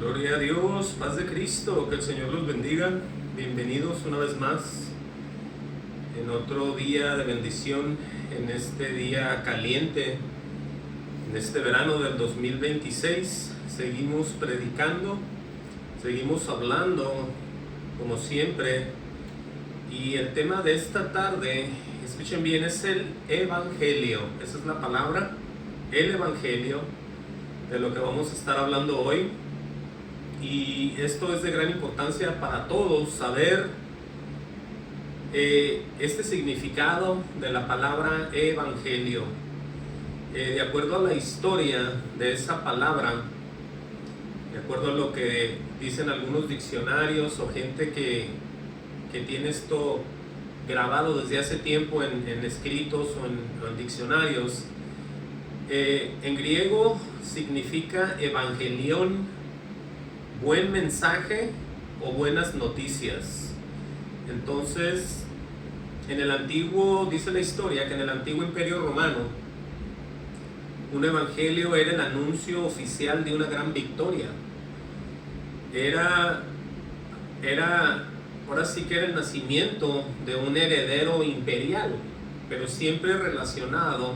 Gloria a Dios, paz de Cristo, que el Señor los bendiga. Bienvenidos una vez más en otro día de bendición, en este día caliente, en este verano del 2026. Seguimos predicando, seguimos hablando, como siempre, y el tema de esta tarde, escuchen bien, es el Evangelio. Esa es la palabra, el Evangelio, de lo que vamos a estar hablando hoy. Y esto es de gran importancia para todos, saber este significado de la palabra evangelio. De acuerdo a la historia de esa palabra, de acuerdo a lo que dicen algunos diccionarios o gente que tiene esto grabado desde hace tiempo en escritos o en diccionarios, en griego significa evangelión, buen mensaje o buenas noticias. Entonces, en el antiguo, dice la historia, que en el antiguo Imperio Romano, un evangelio era el anuncio oficial de una gran victoria. Ahora sí que era el nacimiento de un heredero imperial, pero siempre relacionado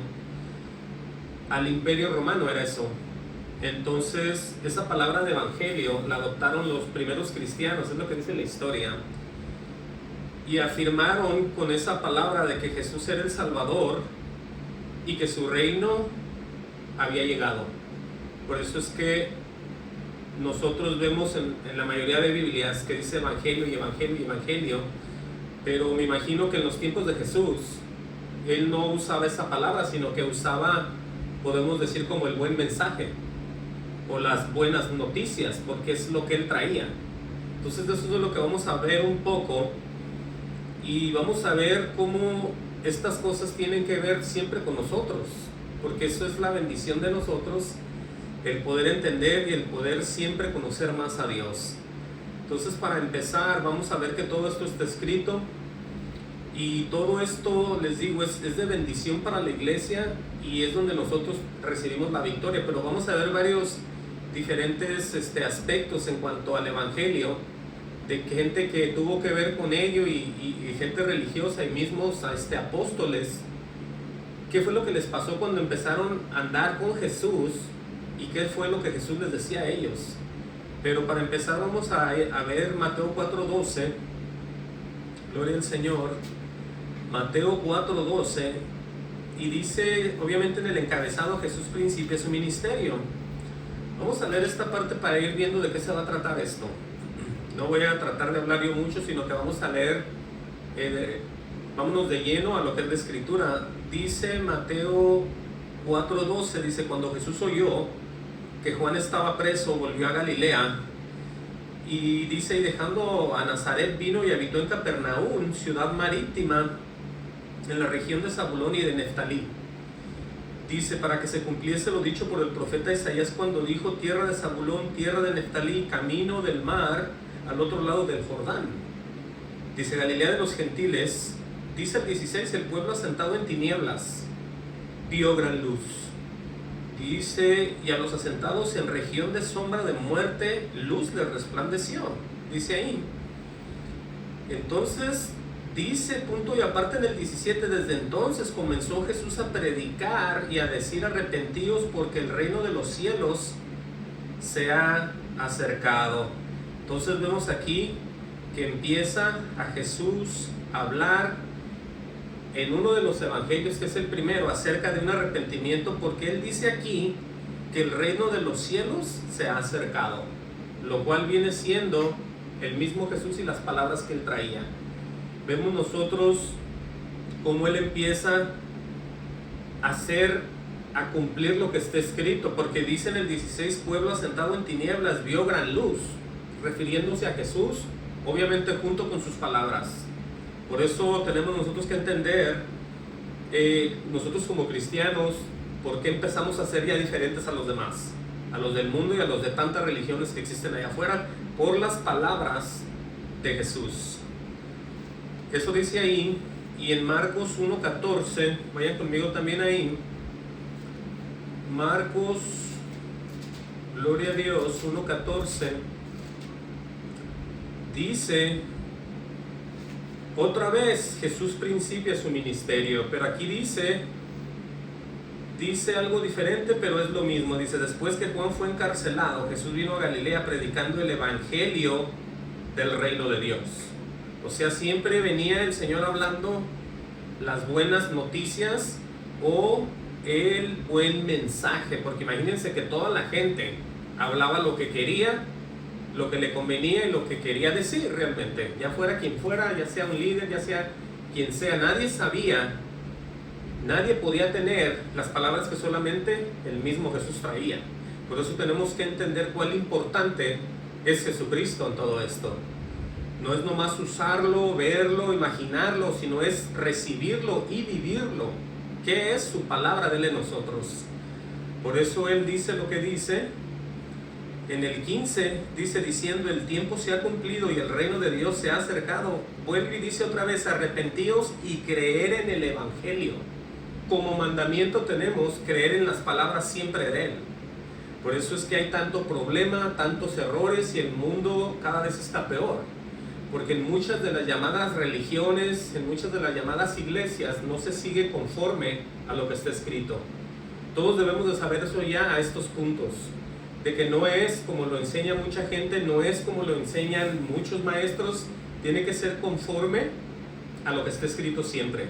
al Imperio Romano, era eso. Entonces, esa palabra de evangelio la adoptaron los primeros cristianos, es lo que dice la historia, y afirmaron con esa palabra de que Jesús era el Salvador y que su reino había llegado. Por eso es que nosotros vemos en la mayoría de Biblias que dice evangelio y evangelio y evangelio, pero me imagino que en los tiempos de Jesús él no usaba esa palabra, sino que usaba, podemos decir, como el buen mensaje o las buenas noticias, porque es lo que él traía. Entonces, de eso es lo que vamos a ver un poco, y vamos a ver cómo estas cosas tienen que ver siempre con nosotros, porque eso es la bendición de nosotros, el poder entender y el poder siempre conocer más a Dios. Entonces, para empezar, vamos a ver que todo esto está escrito, y todo esto, les digo, es de bendición para la iglesia, y es donde nosotros recibimos la victoria. Pero vamos a ver varios diferentes aspectos en cuanto al evangelio, de gente que tuvo que ver con ello, y gente religiosa, y mismos apóstoles. ¿Qué fue lo que les pasó cuando empezaron a andar con Jesús? ¿Y qué fue lo que Jesús les decía a ellos? Pero para empezar vamos a ver Mateo 4:12. Gloria al Señor. Mateo 4:12. Y dice, obviamente en el encabezado, Jesús principia su ministerio. Vamos a leer esta parte para ir viendo de qué se va a tratar esto. No voy a tratar de hablar yo mucho, sino que vamos a leer, vámonos de lleno a lo que es la escritura. Dice Mateo 4:12, dice: cuando Jesús oyó que Juan estaba preso, volvió a Galilea, y dice, y dejando a Nazaret vino y habitó en Capernaum, ciudad marítima, en la región de Zabulón y de Neftalí. Dice, para que se cumpliese lo dicho por el profeta Isaías, cuando dijo: tierra de Zabulón, tierra de Neftalí, camino del mar, al otro lado del Jordán. Dice, Galilea de los gentiles. Dice el 16, el pueblo asentado en tinieblas vio gran luz. Dice, y a los asentados en región de sombra de muerte, luz les resplandeció. Dice ahí. Entonces, dice, punto y aparte, en el 17, desde entonces comenzó Jesús a predicar y a decir: arrepentíos, porque el reino de los cielos se ha acercado. Entonces vemos aquí que empieza a Jesús a hablar en uno de los evangelios, que es el primero, acerca de un arrepentimiento, porque él dice aquí que el reino de los cielos se ha acercado, lo cual viene siendo el mismo Jesús y las palabras que él traía. Vemos nosotros cómo él empieza a cumplir lo que está escrito, porque dice en el 16, pueblo asentado en tinieblas vio gran luz, refiriéndose a Jesús, obviamente junto con sus palabras. Por eso tenemos nosotros que entender, nosotros como cristianos, por qué empezamos a ser ya diferentes a los demás, a los del mundo y a los de tantas religiones que existen allá afuera, por las palabras de Jesús. Eso dice ahí. Y en Marcos 1:14, vayan conmigo también ahí. Marcos Gloria a Dios, 1:14, dice, otra vez Jesús principia su ministerio, pero aquí dice algo diferente, pero es lo mismo. Dice, después que Juan fue encarcelado, Jesús vino a Galilea predicando el evangelio del reino de Dios. O sea, siempre venía el Señor hablando las buenas noticias o el buen mensaje, porque imagínense que toda la gente hablaba lo que quería, lo que le convenía y lo que quería decir realmente, ya fuera quien fuera, ya sea un líder, ya sea quien sea. Nadie podía tener las palabras que solamente el mismo Jesús traía. Por eso tenemos que entender cuál importante es Jesucristo en todo esto. No es nomás usarlo, verlo, imaginarlo, sino es recibirlo y vivirlo. ¿Qué es su palabra de él en nosotros? Por eso él dice lo que dice. En el 15 dice, diciendo, el tiempo se ha cumplido y el reino de Dios se ha acercado. Vuelve y dice otra vez, arrepentíos y creer en el evangelio. Como mandamiento tenemos creer en las palabras siempre de él. Por eso es que hay tanto problema, tantos errores, y el mundo cada vez está peor. Porque en muchas de las llamadas religiones, en muchas de las llamadas iglesias, no se sigue conforme a lo que está escrito. Todos debemos de saber eso ya a estos puntos, de que no es como lo enseña mucha gente, no es como lo enseñan muchos maestros, tiene que ser conforme a lo que está escrito siempre.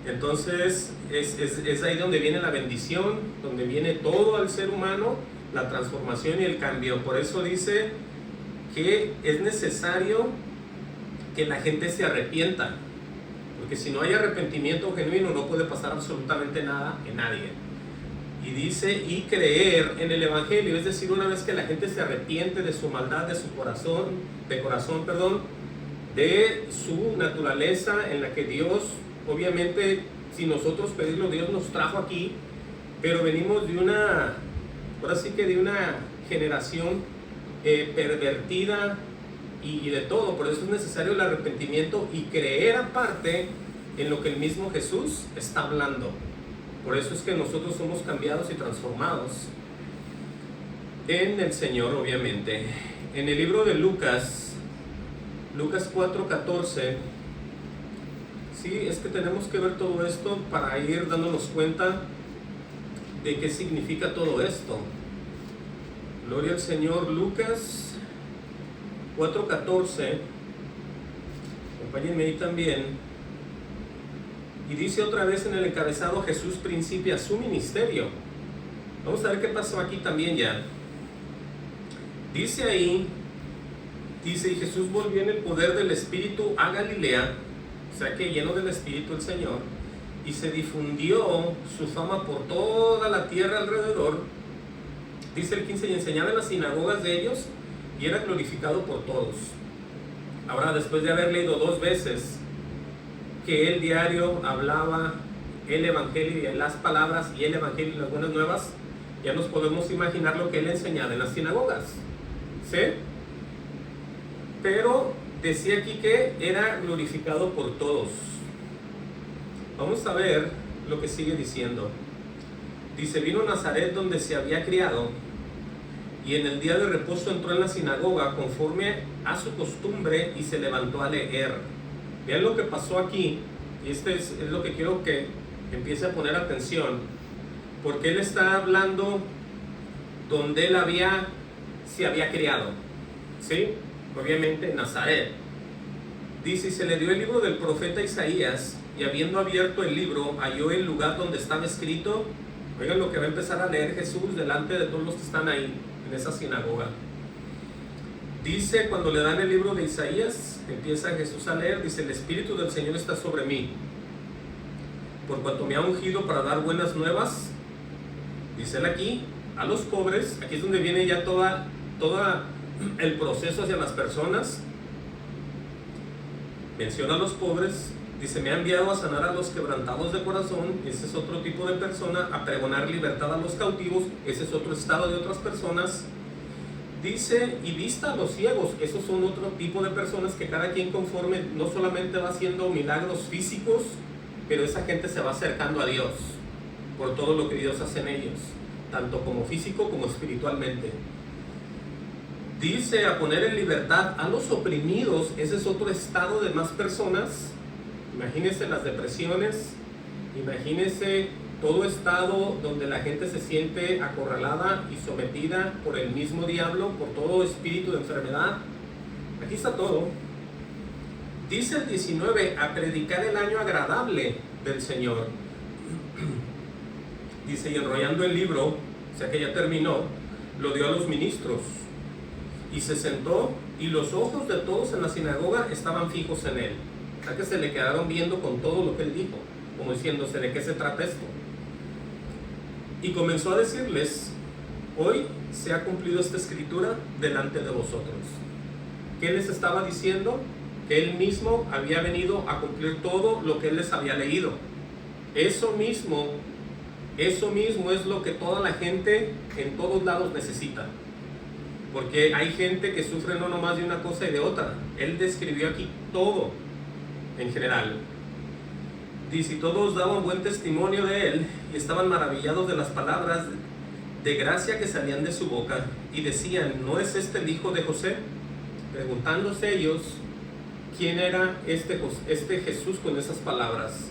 Entonces es ahí donde viene la bendición, donde viene todo al ser humano, la transformación y el cambio. Por eso dice que es necesario que la gente se arrepienta, porque si no hay arrepentimiento genuino no puede pasar absolutamente nada en nadie. Y dice, y creer en el evangelio, es decir, una vez que la gente se arrepiente de su maldad, de su corazón, de su naturaleza en la que Dios, obviamente, si nosotros pedimos, Dios nos trajo aquí, pero venimos de una generación pervertida y de todo. Por eso es necesario el arrepentimiento y creer aparte en lo que el mismo Jesús está hablando. Por eso es que nosotros somos cambiados y transformados en el Señor, obviamente. En el libro de Lucas 4:14, sí, es que tenemos que ver todo esto para ir dándonos cuenta de qué significa todo esto. Gloria al Señor. Lucas 4:14, acompáñenme ahí también. Y dice otra vez en el encabezado, Jesús principia su ministerio. Vamos a ver qué pasó aquí también ya. Dice ahí, y Jesús volvió en el poder del Espíritu a Galilea, o sea que lleno del Espíritu el Señor, y se difundió su fama por toda la tierra alrededor. Dice el 15, y enseñaba en las sinagogas de ellos, y era glorificado por todos. Ahora, después de haber leído 2 veces que él diario hablaba el evangelio y las palabras y el evangelio y las buenas nuevas, ya nos podemos imaginar lo que él enseñaba en las sinagogas, ¿sí? Pero decía aquí que era glorificado por todos. Vamos a ver lo que sigue diciendo. Dice, vino a Nazaret donde se había criado, y en el día de reposo entró en la sinagoga conforme a su costumbre y se levantó a leer. Vean lo que pasó aquí, y es lo que quiero que empiece a poner atención, porque él está hablando donde él se había criado, ¿sí? Obviamente en Nazaret. Dice, y se le dio el libro del profeta Isaías, y habiendo abierto el libro, halló el lugar donde estaba escrito. Oigan lo que va a empezar a leer Jesús delante de todos los que están ahí, en esa sinagoga. Dice, cuando le dan el libro de Isaías, empieza Jesús a leer, dice, el Espíritu del Señor está sobre mí, por cuanto me ha ungido para dar buenas nuevas, dice él aquí, a los pobres. Aquí es donde viene ya toda el proceso hacia las personas. Menciona a los pobres, dice, me ha enviado a sanar a los quebrantados de corazón, ese es otro tipo de persona, a pregonar libertad a los cautivos, ese es otro estado de otras personas. Dice, y vista a los ciegos, esos son otro tipo de personas que cada quien conforme no solamente va haciendo milagros físicos, pero esa gente se va acercando a Dios por todo lo que Dios hace en ellos. tanto como físico como espiritualmente. Dice a poner en libertad a los oprimidos. Ese es otro estado de más personas. Imagínense las depresiones, imagínense todo estado donde la gente se siente acorralada y sometida por el mismo diablo, por todo espíritu de enfermedad. Aquí está todo. Dice el 19, a predicar el año agradable del Señor. Dice, y enrollando el libro, o sea que ya terminó, lo dio a los ministros. Y se sentó, y los ojos de todos en la sinagoga estaban fijos en él. O sea que se le quedaron viendo con todo lo que él dijo, como diciéndose, ¿de qué se trata esto? Y comenzó a decirles, hoy se ha cumplido esta escritura delante de vosotros. ¿Qué les estaba diciendo? Que él mismo había venido a cumplir todo lo que él les había leído. Eso mismo es lo que toda la gente en todos lados necesita. Porque hay gente que sufre no nomás de una cosa y de otra. Él describió aquí todo en general. Dice, y todos daban buen testimonio de él y estaban maravillados de las palabras de gracia que salían de su boca y decían, ¿no es este el hijo de José? Preguntándose ellos, ¿quién era este Jesús con esas palabras?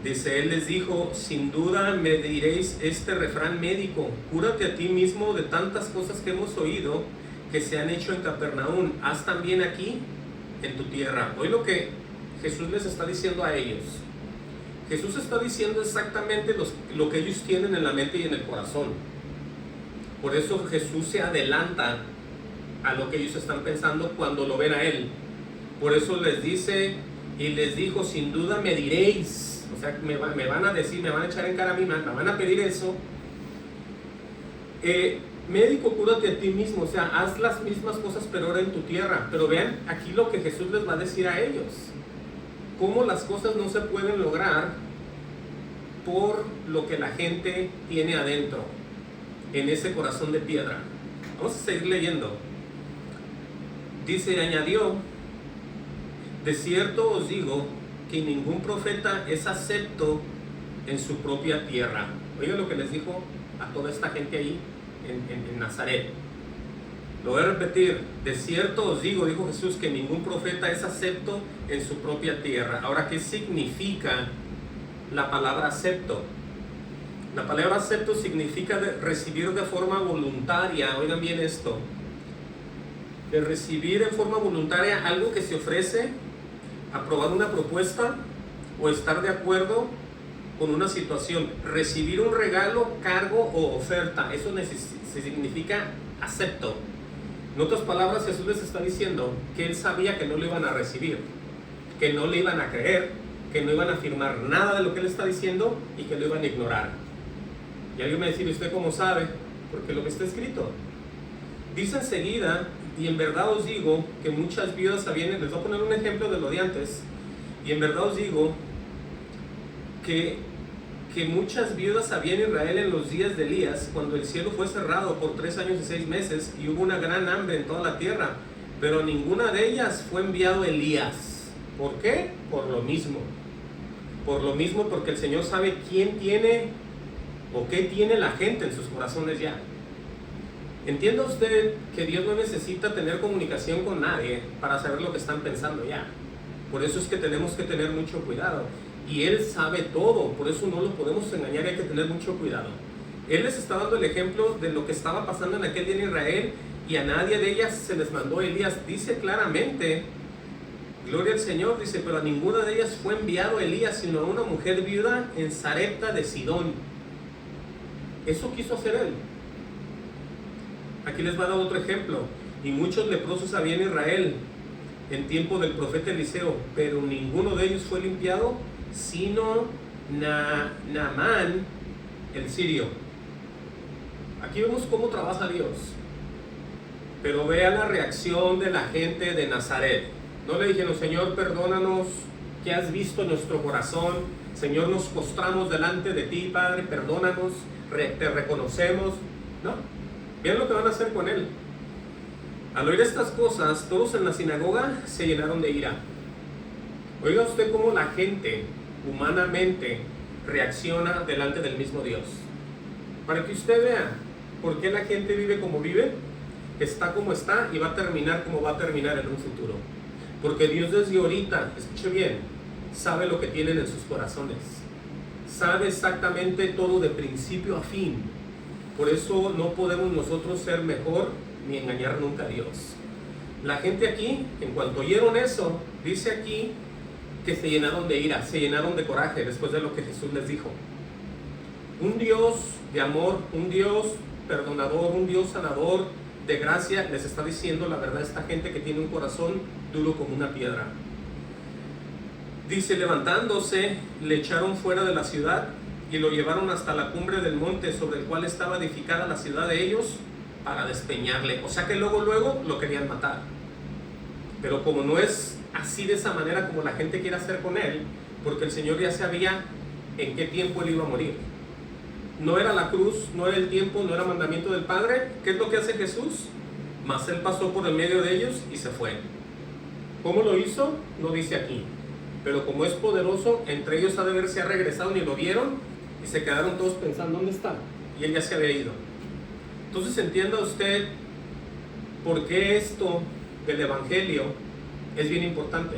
Dice, él les dijo, sin duda me diréis este refrán médico, cúrate a ti mismo de tantas cosas que hemos oído que se han hecho en Capernaum, haz también aquí en tu tierra. Hoy lo que Jesús les está diciendo a ellos, Jesús está diciendo exactamente lo que ellos tienen en la mente y en el corazón. Por eso Jesús se adelanta a lo que ellos están pensando cuando lo ven a él. Por eso les dice y les dijo, sin duda me diréis, o sea, me van a decir, me van a echar en cara a mí, me van a pedir eso. Médico, cúrate a ti mismo, o sea, haz las mismas cosas pero ahora en tu tierra. Pero vean aquí lo que Jesús les va a decir a ellos. Cómo las cosas no se pueden lograr por lo que la gente tiene adentro, en ese corazón de piedra. Vamos a seguir leyendo. Dice, añadió, de cierto os digo que ningún profeta es acepto en su propia tierra. Oigan lo que les dijo a toda esta gente ahí en Nazaret. Lo voy a repetir, de cierto os digo, dijo Jesús, que ningún profeta es acepto en su propia tierra. Ahora, ¿qué significa la palabra acepto? La palabra acepto significa recibir de forma voluntaria. Oigan bien esto, de recibir en forma voluntaria algo que se ofrece, aprobar una propuesta o estar de acuerdo con una situación. Recibir un regalo, cargo o oferta, eso significa acepto. En otras palabras, Jesús les está diciendo que él sabía que no lo iban a recibir, que no le iban a creer, que no iban a afirmar nada de lo que él está diciendo y que lo iban a ignorar. Y alguien me dice, ¿usted cómo sabe? Porque lo que está escrito. Dice enseguida, y en verdad os digo que muchas viudas habían, les voy a poner un ejemplo de lo de antes, y en verdad os digo que muchas viudas había en Israel en los días de Elías, cuando el cielo fue cerrado por 3 años y 6 meses y hubo una gran hambre en toda la tierra, pero ninguna de ellas fue enviado Elías. ¿Por qué? Por lo mismo, porque el Señor sabe quién tiene o qué tiene la gente en sus corazones ya. Entienda usted que Dios no necesita tener comunicación con nadie para saber lo que están pensando ya. Por eso es que tenemos que tener mucho cuidado. Y Él sabe todo, por eso no lo podemos engañar y hay que tener mucho cuidado. Él les está dando el ejemplo de lo que estaba pasando en aquel día en Israel y a nadie de ellas se les mandó Elías. Dice claramente, gloria al Señor, dice, pero a ninguna de ellas fue enviado Elías, sino a una mujer viuda en Sarepta de Sidón. Eso quiso hacer Él. Aquí les va a dar otro ejemplo. Y muchos leprosos había en Israel en tiempo del profeta Eliseo, pero ninguno de ellos fue limpiado, sino Naamán el sirio. Aquí vemos cómo trabaja Dios. Pero vea la reacción de la gente de Nazaret. No le dijeron, Señor, perdónanos, que has visto nuestro corazón. Señor, nos postramos delante de ti, Padre, perdónanos, te reconocemos. No, vean lo que van a hacer con él. Al oír estas cosas, todos en la sinagoga se llenaron de ira. Oiga usted cómo la gente humanamente reacciona delante del mismo Dios. para que usted vea por qué la gente vive como vive, está como está y va a terminar como va a terminar en un futuro. Porque Dios desde ahorita, escuche bien, sabe lo que tienen en sus corazones. Sabe exactamente todo de principio a fin. Por eso no podemos nosotros ser mejor ni engañar nunca a Dios. La gente aquí, en cuanto oyeron eso, dice aquí que se llenaron de ira, se llenaron de coraje después de lo que Jesús les dijo. Un Dios de amor, un Dios perdonador, un Dios sanador, de gracia, les está diciendo la verdad a esta gente que tiene un corazón duro como una piedra. Dice, levantándose, le echaron fuera de la ciudad y lo llevaron hasta la cumbre del monte sobre el cual estaba edificada la ciudad de ellos para despeñarle. O sea que luego lo querían matar. Pero como no es así de esa manera como la gente quiere hacer con él, porque el Señor ya sabía en qué tiempo él iba a morir. No era la cruz, no era el tiempo, no era mandamiento del Padre. ¿Qué es lo que hace Jesús? Mas él pasó por el medio de ellos y se fue. ¿Cómo lo hizo? No dice aquí. Pero como es poderoso, entre ellos ha de haberse regresado, ni lo vieron, y se quedaron todos pensando, ¿dónde está? Y él ya se había ido. Entonces entienda usted por qué esto del Evangelio es bien importante.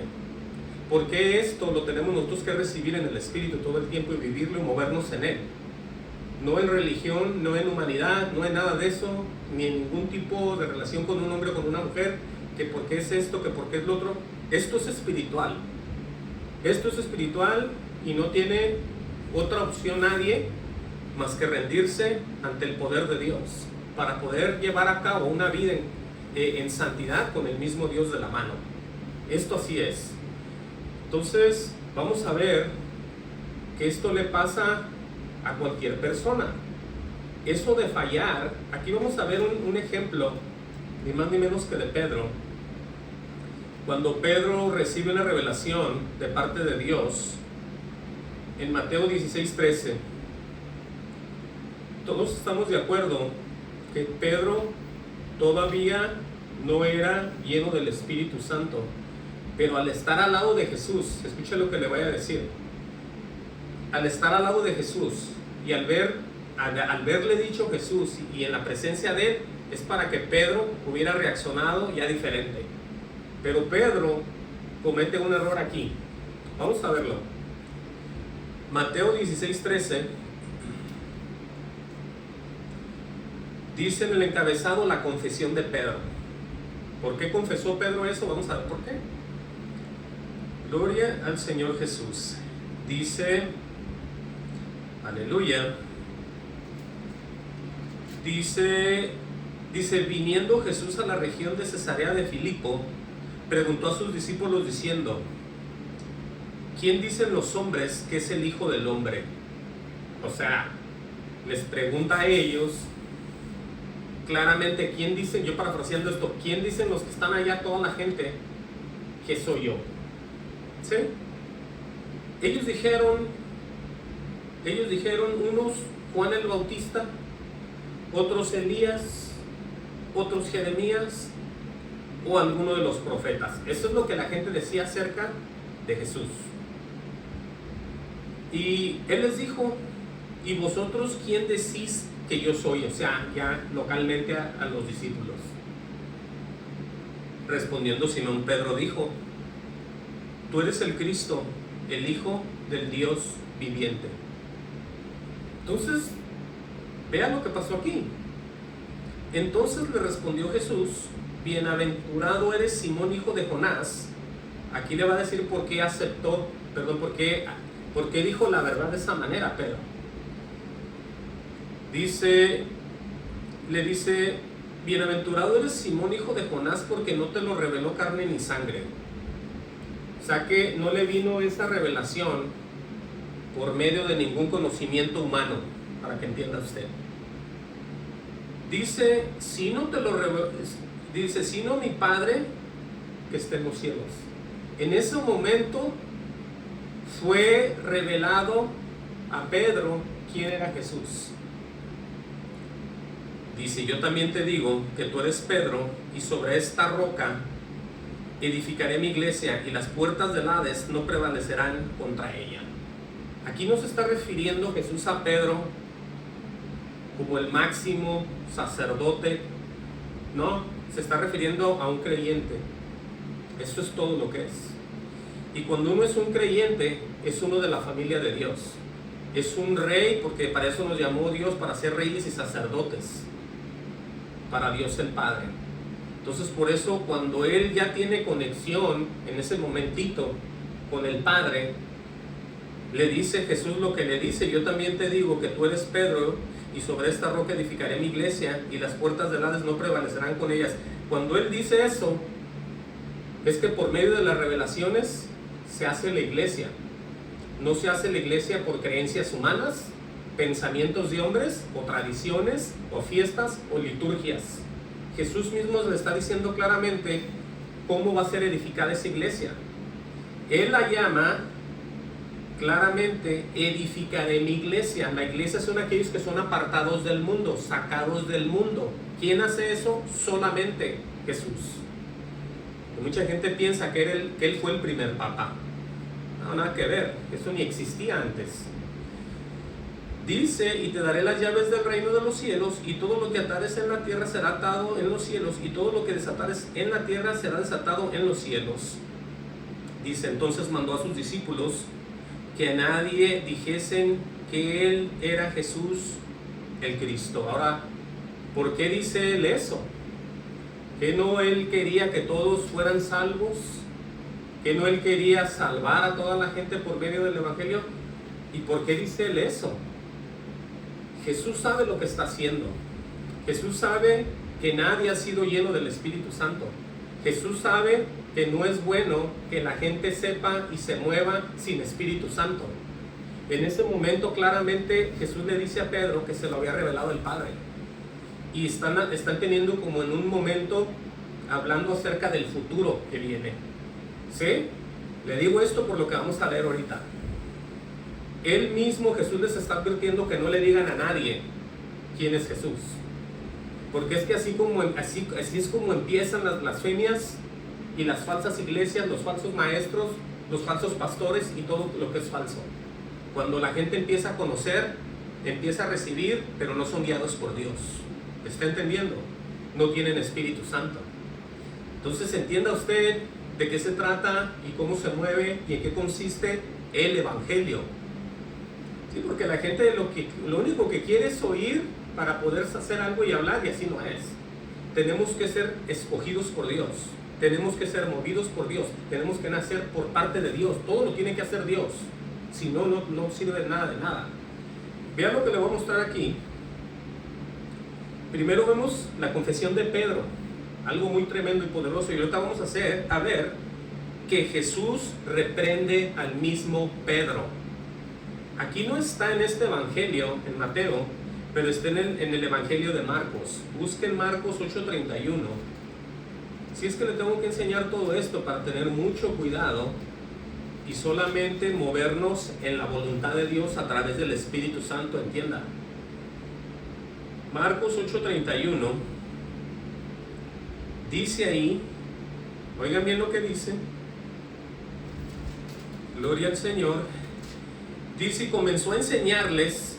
¿Por qué esto lo tenemos nosotros que recibir en el Espíritu todo el tiempo y vivirlo y movernos en él? No en religión, no en humanidad, no en nada de eso, ni en ningún tipo de relación con un hombre o con una mujer, que por qué es esto, que por qué es lo otro. Esto es espiritual. Esto es espiritual y no tiene otra opción nadie más que rendirse ante el poder de Dios para poder llevar a cabo una vida en santidad con el mismo Dios de la mano. Esto así es. Entonces vamos a ver que esto le pasa a cualquier persona. Eso de fallar, aquí vamos a ver un ejemplo, ni más ni menos que de Pedro. Cuando Pedro recibe una revelación de parte de Dios, en Mateo 16:13, todos estamos de acuerdo que Pedro todavía no era lleno del Espíritu Santo, pero al estar al lado de Jesús, escuche lo que le voy a decir, al estar al lado de Jesús y al verle dicho Jesús y en la presencia de él, es para que Pedro hubiera reaccionado ya diferente. Pero Pedro comete un error aquí. Vamos a verlo. Mateo 16:13 dice en el encabezado la confesión de Pedro. ¿Por qué confesó Pedro eso? Vamos a ver por qué. Gloria al Señor Jesús. Dice, aleluya. Dice, viniendo Jesús a la región de Cesarea de Filipo, preguntó a sus discípulos diciendo, ¿quién dicen los hombres que es el Hijo del Hombre? O sea, les pregunta a ellos claramente, ¿quién dicen, yo parafraseando esto, quién dicen los que están allá, toda la gente, que soy yo? ¿Sí? Ellos dijeron unos Juan el Bautista, otros Elías, otros Jeremías o alguno de los profetas. Eso es lo que la gente decía acerca de Jesús. Y él les dijo, ¿y vosotros quién decís que yo soy? O sea, ya localmente a los discípulos. Respondiendo Simón Pedro dijo, tú eres el Cristo, el Hijo del Dios viviente. Entonces, vean lo que pasó aquí. Entonces le respondió Jesús, bienaventurado eres Simón, hijo de Jonás. Aquí le va a decir por qué aceptó, perdón, por qué dijo la verdad de esa manera, Pedro. Le dice, bienaventurado eres Simón, hijo de Jonás, porque no te lo reveló carne ni sangre. O sea que no le vino esa revelación por medio de ningún conocimiento humano, para que entienda usted. Dice, sino mi Padre que está en los cielos. En ese momento fue revelado a Pedro quién era Jesús. Dice, yo también te digo que tú eres Pedro, y sobre esta roca edificaré mi iglesia, y las puertas del Hades no prevalecerán contra ella. Aquí no se está refiriendo Jesús a Pedro como el máximo sacerdote. No, se está refiriendo a un creyente. Eso es todo lo que es. Y cuando uno es un creyente, es uno de la familia de Dios. Es un rey, porque para eso nos llamó Dios, para ser reyes y sacerdotes para Dios el Padre. Entonces, por eso cuando él ya tiene conexión en ese momentito con el Padre, le dice Jesús lo que le dice: yo también te digo que tú eres Pedro, y sobre esta roca edificaré mi iglesia, y las puertas del Hades no prevalecerán con ellas. Cuando él dice eso, es que por medio de las revelaciones se hace la iglesia. No se hace la iglesia por creencias humanas, pensamientos de hombres, o tradiciones, o fiestas, o liturgias. Jesús mismo le está diciendo claramente cómo va a ser edificada esa iglesia. Él la llama claramente: edificaré mi iglesia. La iglesia son aquellos que son apartados del mundo, sacados del mundo. ¿Quién hace eso? Solamente Jesús. Y mucha gente piensa que él fue el primer papa. No, nada que ver, eso ni existía antes. Dice: y te daré las llaves del reino de los cielos, y todo lo que atares en la tierra será atado en los cielos, y todo lo que desatares en la tierra será desatado en los cielos. Dice: entonces mandó a sus discípulos que a nadie dijesen que él era Jesús el Cristo. Ahora, ¿por qué dice él eso? ¿Que no él quería que todos fueran salvos? ¿Que no él quería salvar a toda la gente por medio del Evangelio? ¿Y por qué dice él eso? Jesús sabe lo que está haciendo. Jesús sabe que nadie ha sido lleno del Espíritu Santo. Jesús sabe que no es bueno que la gente sepa y se mueva sin Espíritu Santo. En ese momento claramente Jesús le dice a Pedro que se lo había revelado el Padre. Y están teniendo como en un momento hablando acerca del futuro que viene. ¿Sí? Le digo esto por lo que vamos a leer ahorita. Él mismo, Jesús, les está advirtiendo que no le digan a nadie quién es Jesús. Porque es que así es como empiezan las blasfemias y las falsas iglesias, los falsos maestros, los falsos pastores y todo lo que es falso. Cuando la gente empieza a conocer, empieza a recibir, pero no son guiados por Dios. ¿Está entendiendo? No tienen Espíritu Santo. Entonces entienda usted de qué se trata y cómo se mueve y en qué consiste el Evangelio. Sí, porque la gente lo único que quiere es oír para poder hacer algo y hablar, y así no es. Tenemos que ser escogidos por Dios. Tenemos que ser movidos por Dios. Tenemos que nacer por parte de Dios. Todo lo tiene que hacer Dios. Si no, no sirve de nada. Vean lo que le voy a mostrar aquí. Primero vemos la confesión de Pedro. Algo muy tremendo y poderoso. Y ahorita vamos a ver que Jesús reprende al mismo Pedro. Aquí no está en este evangelio, en Mateo, pero está en el evangelio de Marcos. Busquen Marcos 8:31. Si es que le tengo que enseñar todo esto para tener mucho cuidado y solamente movernos en la voluntad de Dios a través del Espíritu Santo, entienda. Marcos 8:31 dice ahí, oigan bien lo que dice, gloria al Señor. Dice: y comenzó a enseñarles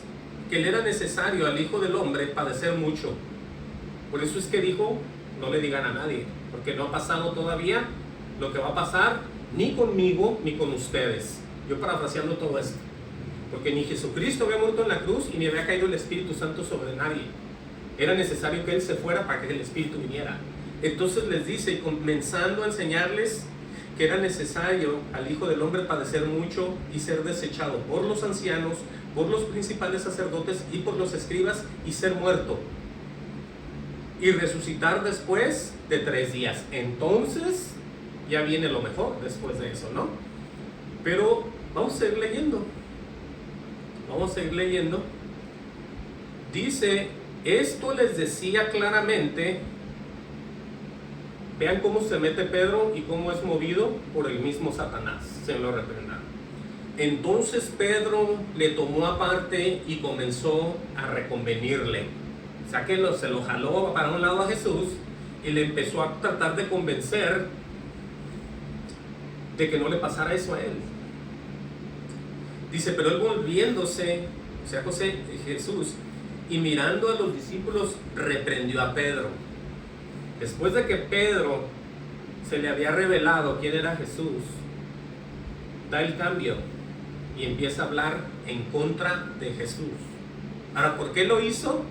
que le era necesario al Hijo del Hombre padecer mucho. Por eso es que dijo: no le digan a nadie, porque no ha pasado todavía lo que va a pasar ni conmigo ni con ustedes. Yo parafraseando todo esto, porque ni Jesucristo había muerto en la cruz y ni había caído el Espíritu Santo sobre nadie. Era necesario que Él se fuera para que el Espíritu viniera. Entonces les dice, y comenzando a enseñarles que era necesario al Hijo del Hombre padecer mucho y ser desechado por los ancianos, por los principales sacerdotes y por los escribas, y ser muerto y resucitar después de 3 días. Entonces ya viene lo mejor después de eso, ¿no? Pero vamos a seguir leyendo. Dice: esto les decía claramente. Vean cómo se mete Pedro y cómo es movido por el mismo Satanás. Se lo reprenda. Entonces Pedro le tomó aparte y comenzó a reconvenirle. O sea que se lo jaló para un lado a Jesús y le empezó a tratar de convencer de que no le pasara eso a él. Dice: pero él volviéndose, o sea, Jesús, y mirando a los discípulos reprendió a Pedro. Después de que Pedro se le había revelado quién era Jesús, da el cambio y empieza a hablar en contra de Jesús. Ahora, ¿por qué lo hizo?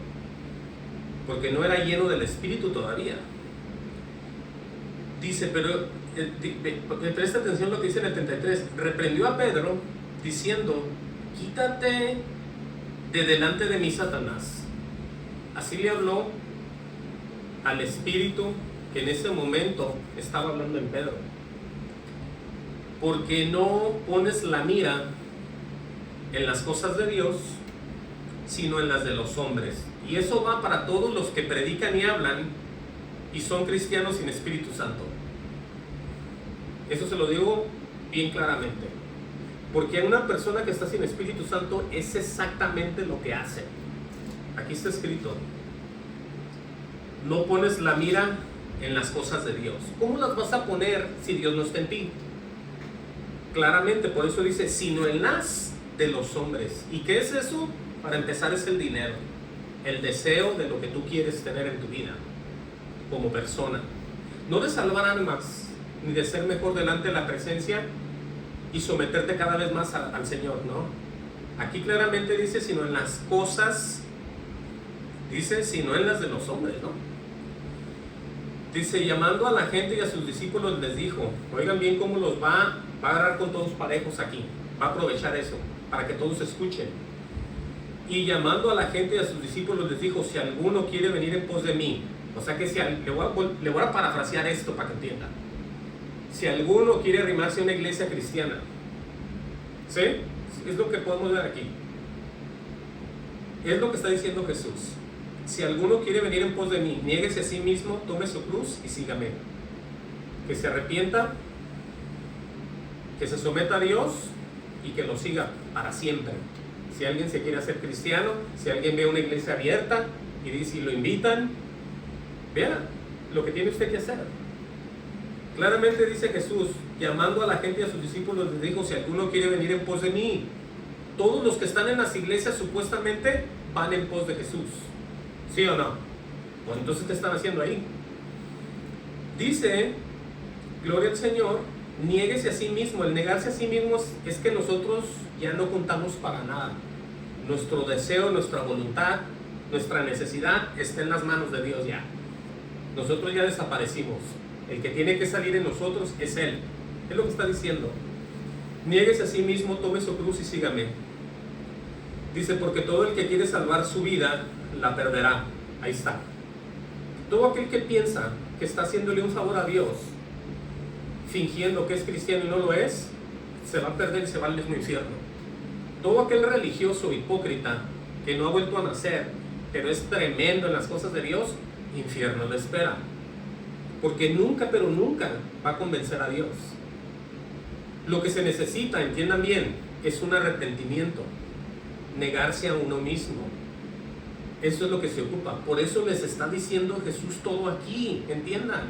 Porque no era lleno del Espíritu todavía. Dice, pero presta atención lo que dice en el 33. Reprendió a Pedro diciendo: quítate de delante de mí, Satanás. Así le habló al Espíritu que en ese momento estaba hablando en Pedro. Porque no pones la mira en las cosas de Dios, sino en las de los hombres. Y eso va para todos los que predican y hablan y son cristianos sin Espíritu Santo. Eso se lo digo bien claramente. Porque una persona que está sin Espíritu Santo es exactamente lo que hace. Aquí está escrito: no pones la mira en las cosas de Dios. ¿Cómo las vas a poner si Dios no está en ti? Claramente, por eso dice, sino en las de los hombres. ¿Y qué es eso? Para empezar, es el dinero, el deseo de lo que tú quieres tener en tu vida como persona. No de salvar almas, ni de ser mejor delante de la presencia y someterte cada vez más al Señor, ¿no? Aquí claramente dice, sino en las cosas, dice, sino en las de los hombres, ¿no? Dice, llamando a la gente y a sus discípulos les dijo, oigan bien cómo los va a agarrar con todos parejos aquí, va a aprovechar eso, para que todos escuchen. Y llamando a la gente y a sus discípulos les dijo, si alguno quiere venir en pos de mí, o sea que si le voy a parafrasear esto para que entiendan. Si alguno quiere arrimarse a una iglesia cristiana, ¿sí? Es lo que podemos ver aquí. Es lo que está diciendo Jesús. Si alguno quiere venir en pos de mí, niéguese a sí mismo, tome su cruz y sígame. Que se arrepienta, que se someta a Dios y que lo siga para siempre. Si alguien se quiere hacer cristiano, si alguien ve una iglesia abierta y dice, y lo invitan, vea lo que tiene usted que hacer. Claramente dice Jesús, llamando a la gente y a sus discípulos, les dijo, si alguno quiere venir en pos de mí. Todos los que están en las iglesias supuestamente van en pos de Jesús. ¿Sí o no? Pues entonces, ¿qué están haciendo ahí? Dice, gloria al Señor, niéguese a sí mismo. El negarse a sí mismo es que nosotros ya no contamos para nada. Nuestro deseo, nuestra voluntad, nuestra necesidad está en las manos de Dios ya. Nosotros ya desaparecimos. El que tiene que salir en nosotros es Él. Es lo que está diciendo. Niéguese a sí mismo, tome su cruz y sígame. Dice, porque todo el que quiere salvar su vida, la perderá. Ahí está. Todo aquel que piensa que está haciéndole un favor a Dios, fingiendo que es cristiano y no lo es, se va a perder y se va al mismo infierno. Todo aquel religioso hipócrita que no ha vuelto a nacer, pero es tremendo en las cosas de Dios, infierno le espera. Porque nunca, pero nunca va a convencer a Dios. Lo que se necesita, entiendan bien, es un arrepentimiento, negarse a uno mismo. Eso es lo que se ocupa. Por eso les está diciendo Jesús todo aquí, entiendan.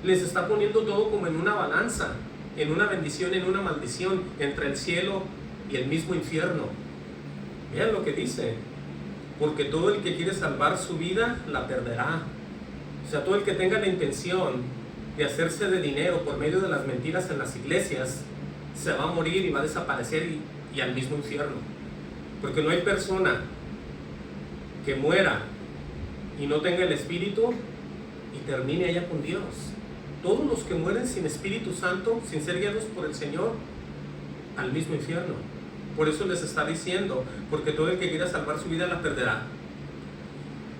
Les está poniendo todo como en una balanza, en una bendición, en una maldición, entre el cielo y el mismo infierno. Vean lo que dice, porque todo el que quiere salvar su vida, la perderá. O sea, todo el que tenga la intención de hacerse de dinero por medio de las mentiras en las iglesias, se va a morir y va a desaparecer y al mismo infierno. Porque no hay persona que muera y no tenga el Espíritu y termine allá con Dios. Todos los que mueren sin Espíritu Santo, sin ser guiados por el Señor, al mismo infierno. Por eso les está diciendo, porque todo el que quiera salvar su vida la perderá.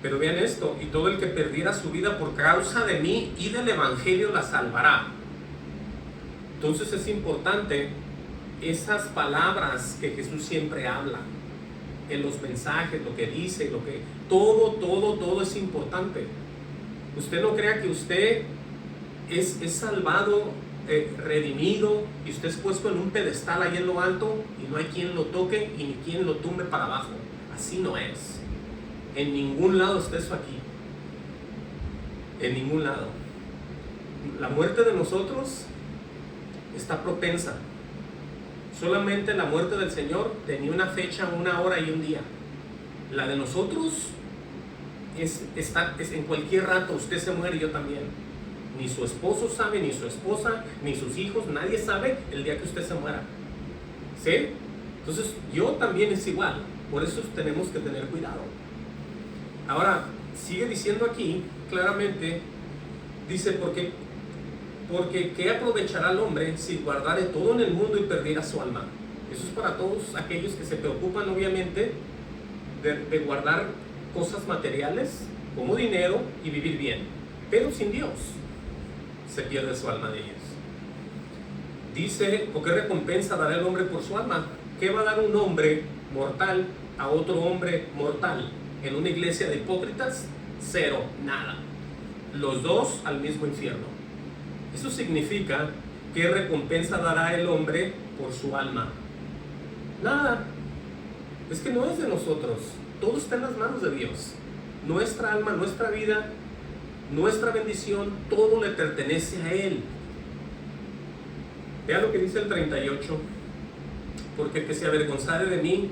Pero vean esto, y todo el que perdiera su vida por causa de mí y del Evangelio la salvará. Entonces es importante esas palabras que Jesús siempre habla en los mensajes, lo que dice, todo es importante. Usted no crea que usted es salvado, redimido, y usted es puesto en un pedestal ahí en lo alto y no hay quien lo toque y ni quien lo tumbe para abajo. Así no es. En ningún lado está eso aquí. En ningún lado. La muerte de nosotros está propensa. Solamente la muerte del Señor tenía una fecha, una hora y un día. La de nosotros es en cualquier rato. Usted se muere y yo también. Ni su esposo sabe, ni su esposa, ni sus hijos, nadie sabe el día que usted se muera. ¿Sí? Entonces yo también es igual. Por eso tenemos que tener cuidado. Ahora, sigue diciendo aquí claramente, dice, porque ¿qué aprovechará el hombre si guardare todo en el mundo y perdiera su alma? Eso es para todos aquellos que se preocupan obviamente de guardar cosas materiales como dinero y vivir bien, pero sin Dios se pierde su alma de ellos. Dice, ¿o qué recompensa dará el hombre por su alma? ¿Qué va a dar un hombre mortal a otro hombre mortal? En una iglesia de hipócritas, cero, nada. Los dos al mismo infierno. Eso significa, ¿qué recompensa dará el hombre por su alma? Nada. Es que no es de nosotros. Todo está en las manos de Dios. Nuestra alma, nuestra vida, nuestra bendición, todo le pertenece a Él. Vea lo que dice el 38. Porque el que se avergonzare de mí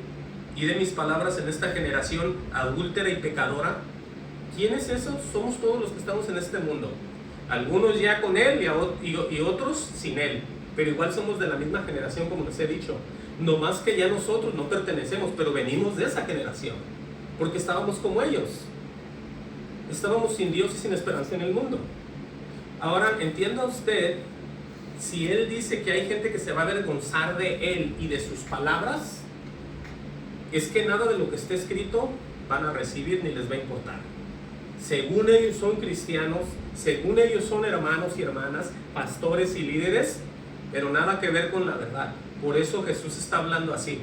y de mis palabras en esta generación adúltera y pecadora. ¿Quién es eso? Somos todos los que estamos en este mundo. Algunos ya con Él y otros sin Él. Pero igual somos de la misma generación, como les he dicho. No más que ya nosotros no pertenecemos, pero venimos de esa generación. Porque estábamos como ellos. Estábamos sin Dios y sin esperanza en el mundo. Ahora, entienda usted, si Él dice que hay gente que se va a avergonzar de Él y de sus palabras, es que nada de lo que esté escrito van a recibir ni les va a importar. Según ellos son cristianos, según ellos son hermanos y hermanas, pastores y líderes, pero nada que ver con la verdad. Por eso Jesús está hablando así.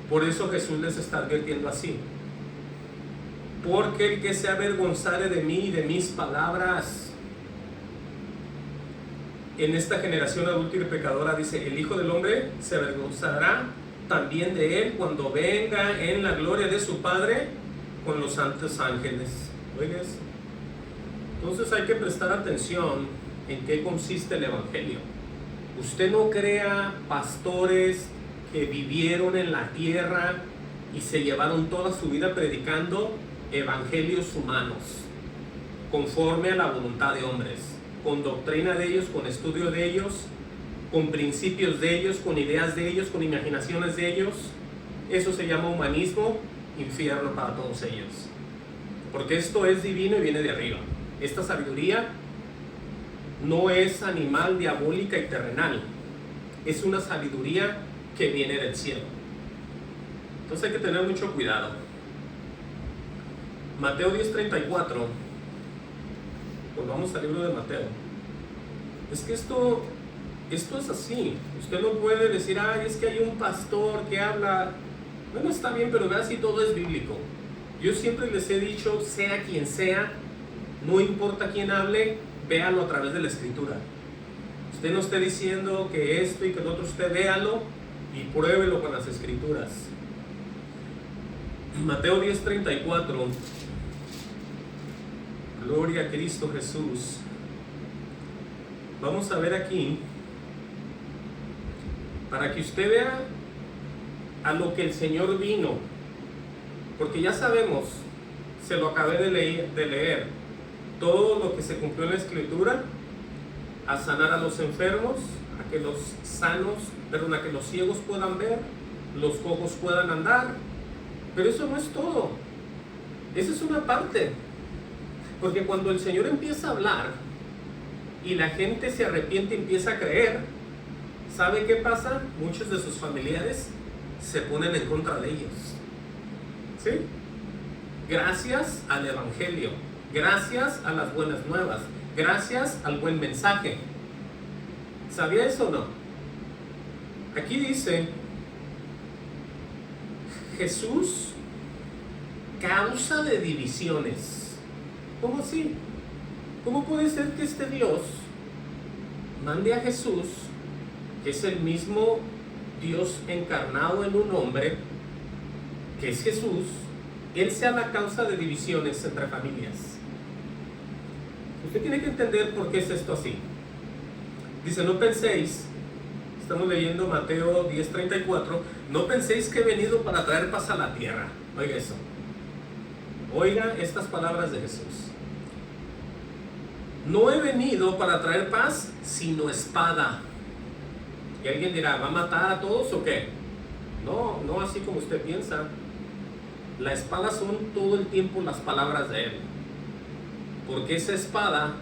Por eso Jesús les está advirtiendo así. Porque el que se avergonzare de mí y de mis palabras en esta generación adúltera y pecadora, dice, el Hijo del Hombre se avergonzará también de él cuando venga en la gloria de su Padre con los santos ángeles. ¿Oigas? Entonces hay que prestar atención en qué consiste el Evangelio. Usted no crea pastores que vivieron en la tierra y se llevaron toda su vida predicando evangelios humanos, conforme a la voluntad de hombres, con doctrina de ellos, con estudio de ellos, con principios de ellos, con ideas de ellos, con imaginaciones de ellos. Eso se llama humanismo, infierno para todos ellos. Porque esto es divino y viene de arriba. Esta sabiduría no es animal, diabólica y terrenal. Es una sabiduría que viene del cielo. Entonces hay que tener mucho cuidado. Mateo 10:34. Volvamos al libro de Mateo. Es que esto es así. Usted no puede decir, ay, es que hay un pastor que habla. Bueno, está bien, pero vea si todo es bíblico. Yo siempre les he dicho, sea quien sea, no importa quién hable, véalo a través de la Escritura. Usted no esté diciendo que esto y que lo otro, usted véalo y pruébelo con las Escrituras. Mateo 10:34. Gloria a Cristo Jesús. Vamos a ver aquí, para que usted vea a lo que el Señor vino, porque ya sabemos, se lo acabé de leer, todo lo que se cumplió en la Escritura, a sanar a los enfermos, a que los sanos, a que los ciegos puedan ver, los cojos puedan andar, pero eso no es todo, esa es una parte, porque cuando el Señor empieza a hablar y la gente se arrepiente y empieza a creer, ¿sabe qué pasa? Muchos de sus familiares se ponen en contra de ellos. ¿Sí? Gracias al Evangelio, gracias a las buenas nuevas, gracias al buen mensaje. ¿Sabía eso o no? Aquí dice, Jesús, causa de divisiones. ¿Cómo así? ¿Cómo puede ser que este Dios mande a Jesús, que es el mismo Dios encarnado en un hombre, que es Jesús, Él sea la causa de divisiones entre familias? Usted tiene que entender por qué es esto así. Dice, no penséis, estamos leyendo Mateo 10:34, no penséis que he venido para traer paz a la tierra. Oiga eso, Oiga estas palabras de Jesús. No he venido para traer paz, sino espada. Y alguien dirá, ¿va a matar a todos o qué? No, no así como usted piensa. La espada son todo el tiempo las palabras de Él. Porque esa espada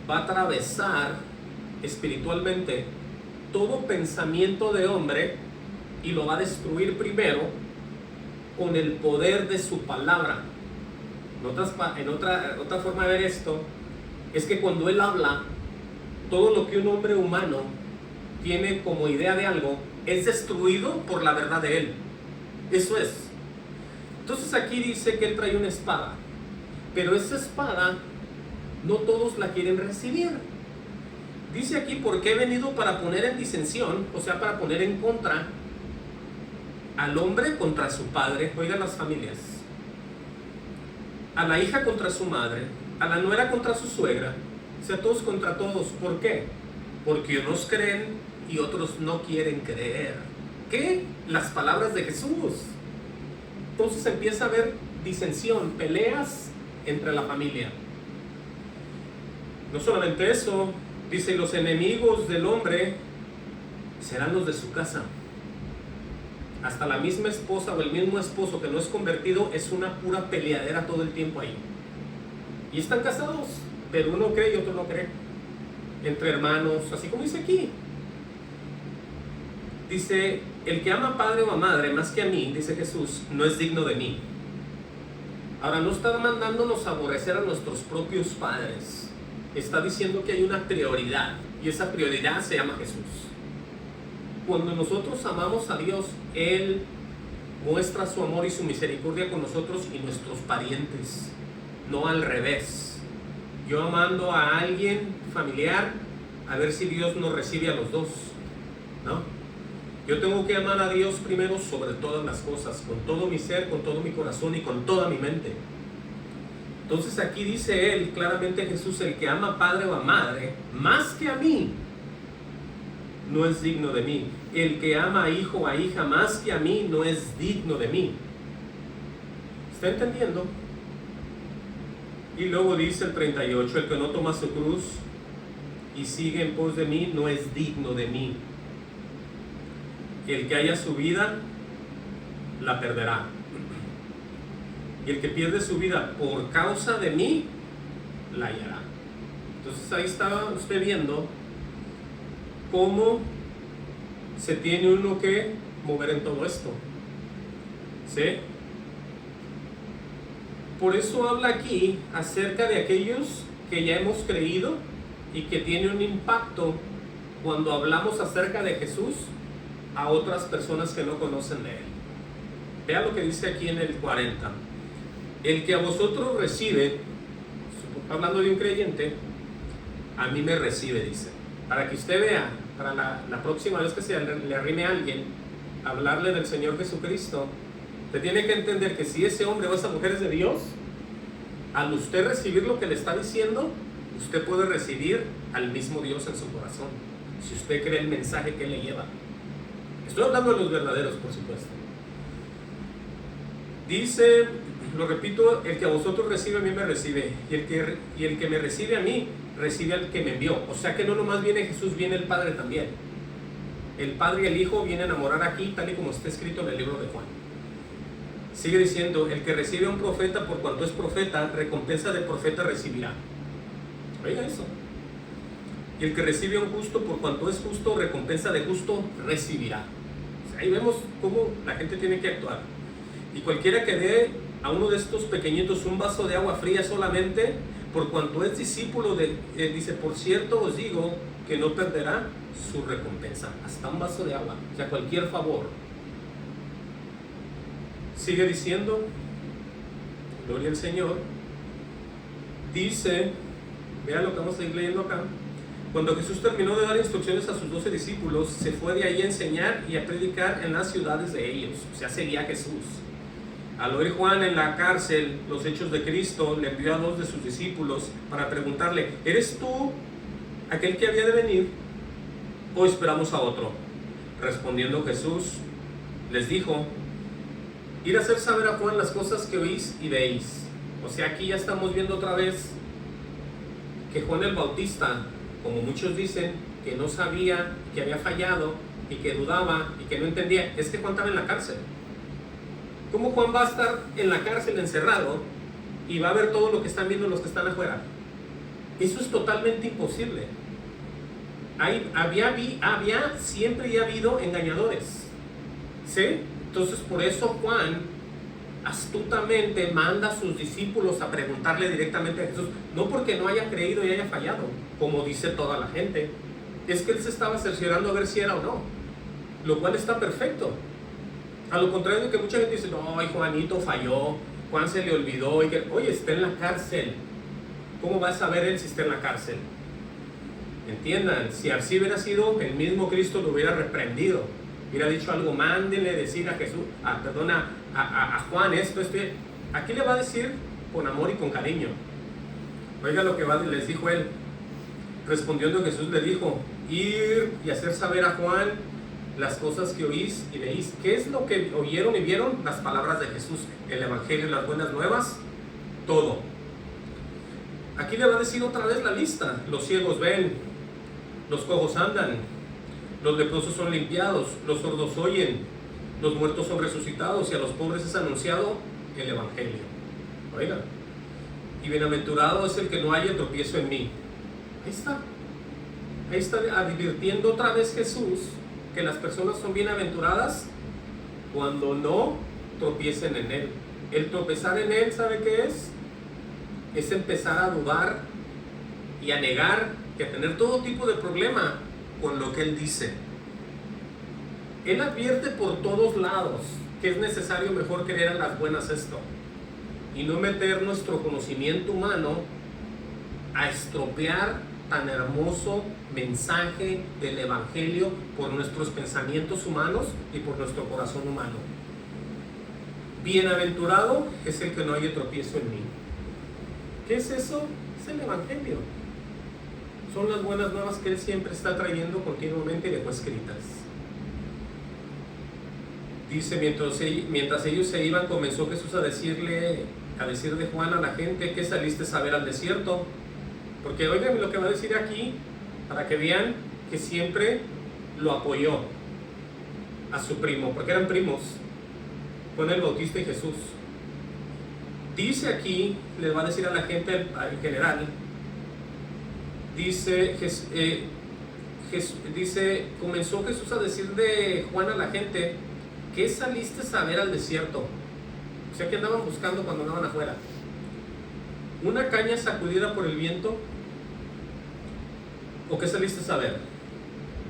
va a atravesar espiritualmente todo pensamiento de hombre y lo va a destruir primero con el poder de su palabra. Otra forma de ver esto es que cuando Él habla, todo lo que un hombre humano tiene como idea de algo es destruido por la verdad de Él. Eso es. Entonces aquí dice que Él trae una espada, pero esa espada no todos la quieren recibir. Dice aquí, porque he venido para poner en disensión, o sea, para poner en contra al hombre contra su padre. Oigan las familias. A la hija contra su madre, a la nuera contra su suegra, o sea, todos contra todos. ¿Por qué? Porque unos creen y otros no quieren creer. ¿Qué? Las palabras de Jesús. Entonces empieza a haber disensión, peleas entre la familia. No solamente eso, dice, los enemigos del hombre serán los de su casa. Hasta la misma esposa o el mismo esposo que no es convertido es una pura peleadera todo el tiempo ahí. Y están casados, pero uno cree y otro no cree. Entre hermanos, así como dice aquí. Dice, el que ama a padre o a madre más que a mí, dice Jesús, no es digno de mí. Ahora, no está mandándonos a aborrecer a nuestros propios padres. Está diciendo que hay una prioridad, y esa prioridad se llama Jesús. Cuando nosotros amamos a Dios, Él muestra su amor y su misericordia con nosotros y nuestros parientes, no al revés. Yo amando a alguien familiar, a ver si Dios nos recibe a los dos, ¿no? Yo tengo que amar a Dios primero sobre todas las cosas, con todo mi ser, con todo mi corazón y con toda mi mente. Entonces aquí dice Él, claramente Jesús, el que ama a padre o a madre, más que a mí, no es digno de mí. El que ama a hijo o a hija más que a mí, no es digno de mí. ¿Está entendiendo? Y luego dice el 38, el que no toma su cruz y sigue en pos de mí, no es digno de mí. El que haya su vida, la perderá. Y el que pierde su vida por causa de mí, la hallará. Entonces ahí está usted viendo cómo se tiene uno que mover en todo esto. ¿Sí? Por eso habla aquí acerca de aquellos que ya hemos creído y que tiene un impacto cuando hablamos acerca de Jesús a otras personas que no conocen de Él. Vea lo que dice aquí en el 40. El que a vosotros recibe, hablando de un creyente, a mí me recibe, dice. Para que usted vea, para la próxima vez que se le arrime a alguien, hablarle del Señor Jesucristo, usted tiene que entender que si ese hombre o esa mujer es de Dios, al usted recibir lo que le está diciendo, usted puede recibir al mismo Dios en su corazón, si usted cree el mensaje que Él le lleva. Estoy hablando de los verdaderos, por supuesto. Dice, lo repito, el que a vosotros recibe, a mí me recibe. Y el que me recibe a mí, recibe al que me envió. O sea que no nomás viene Jesús, viene el Padre también. El Padre y el Hijo vienen a morar aquí, tal y como está escrito en el libro de Juan. Sigue diciendo, el que recibe a un profeta, por cuanto es profeta, recompensa de profeta recibirá. Oiga eso. Y el que recibe a un justo, por cuanto es justo, recompensa de justo recibirá. O sea, ahí vemos cómo la gente tiene que actuar. Y cualquiera que dé a uno de estos pequeñitos un vaso de agua fría solamente, por cuanto es discípulo de, dice, por cierto os digo que no perderá su recompensa. Hasta un vaso de agua, o sea, cualquier favor. Sigue diciendo, gloria al Señor. Dice, vean lo que vamos a ir leyendo acá. Cuando Jesús terminó de dar instrucciones a sus 12 discípulos, se fue de ahí a enseñar y a predicar en las ciudades de ellos. O sea, seguía a Jesús. Al oír Juan en la cárcel los hechos de Cristo, le envió a 2 de sus discípulos para preguntarle, ¿eres tú aquel que había de venir o esperamos a otro? Respondiendo Jesús, les dijo, Ir a hacer saber a Juan las cosas que oís y veis. O sea, aquí ya estamos viendo otra vez que Juan el Bautista, como muchos dicen, que no sabía, que había fallado y que dudaba y que no entendía, es que Juan estaba en la cárcel. ¿Cómo Juan va a estar en la cárcel encerrado y va a ver todo lo que están viendo los que están afuera? Eso es totalmente imposible. Siempre ha habido engañadores, ¿sí? Entonces por eso Juan astutamente manda a sus discípulos a preguntarle directamente a Jesús, no porque no haya creído y haya fallado, como dice toda la gente, es que él se estaba cerciorando a ver si era o no, lo cual está perfecto. A lo contrario de que mucha gente dice, no, Juanito falló, Juan se le olvidó, y que, oye, está en la cárcel. ¿Cómo va a saber él si está en la cárcel? Entiendan, si así hubiera sido, el mismo Cristo lo hubiera reprendido, hubiera dicho algo, mándenle decir a Jesús, a Juan esto. Aquí le va a decir con amor y con cariño. Oiga lo que les dijo él. Respondiendo Jesús le dijo, ir y hacer saber a Juan las cosas que oís y veís. ¿Qué es lo que oyeron y vieron? Las palabras de Jesús, el Evangelio, las buenas nuevas, todo. Aquí le va a decir otra vez la lista. Los ciegos ven, los cojos andan, los leprosos son limpiados, los sordos oyen, los muertos son resucitados y a los pobres es anunciado el Evangelio. Oiga, y bienaventurado es el que no haya tropiezo en mí. Ahí está advirtiendo otra vez Jesús que las personas son bienaventuradas cuando no tropiecen en Él. El tropezar en Él, ¿sabe qué es? Es empezar a dudar y a negar y a tener todo tipo de problema con lo que Él dice. Él advierte por todos lados que es necesario mejor creer a las buenas esto y no meter nuestro conocimiento humano a estropear tan hermoso mensaje del Evangelio por nuestros pensamientos humanos y por nuestro corazón humano. Bienaventurado es el que no haya tropiezo en mí. ¿Qué es eso? Es el Evangelio. Son las buenas nuevas que Él siempre está trayendo continuamente y dejó escritas. Dice, mientras ellos se iban, comenzó Jesús a decir de Juan a la gente, que saliste a ver al desierto. Porque oigan lo que va a decir aquí, para que vean que siempre lo apoyó a su primo, porque eran primos, Juan el Bautista y Jesús. Dice aquí, le va a decir a la gente en general, dice, comenzó Jesús a decir de Juan a la gente, ¿qué saliste a ver al desierto? O sea, ¿qué andaban buscando cuando andaban afuera? ¿Una caña sacudida por el viento? ¿O qué saliste a ver?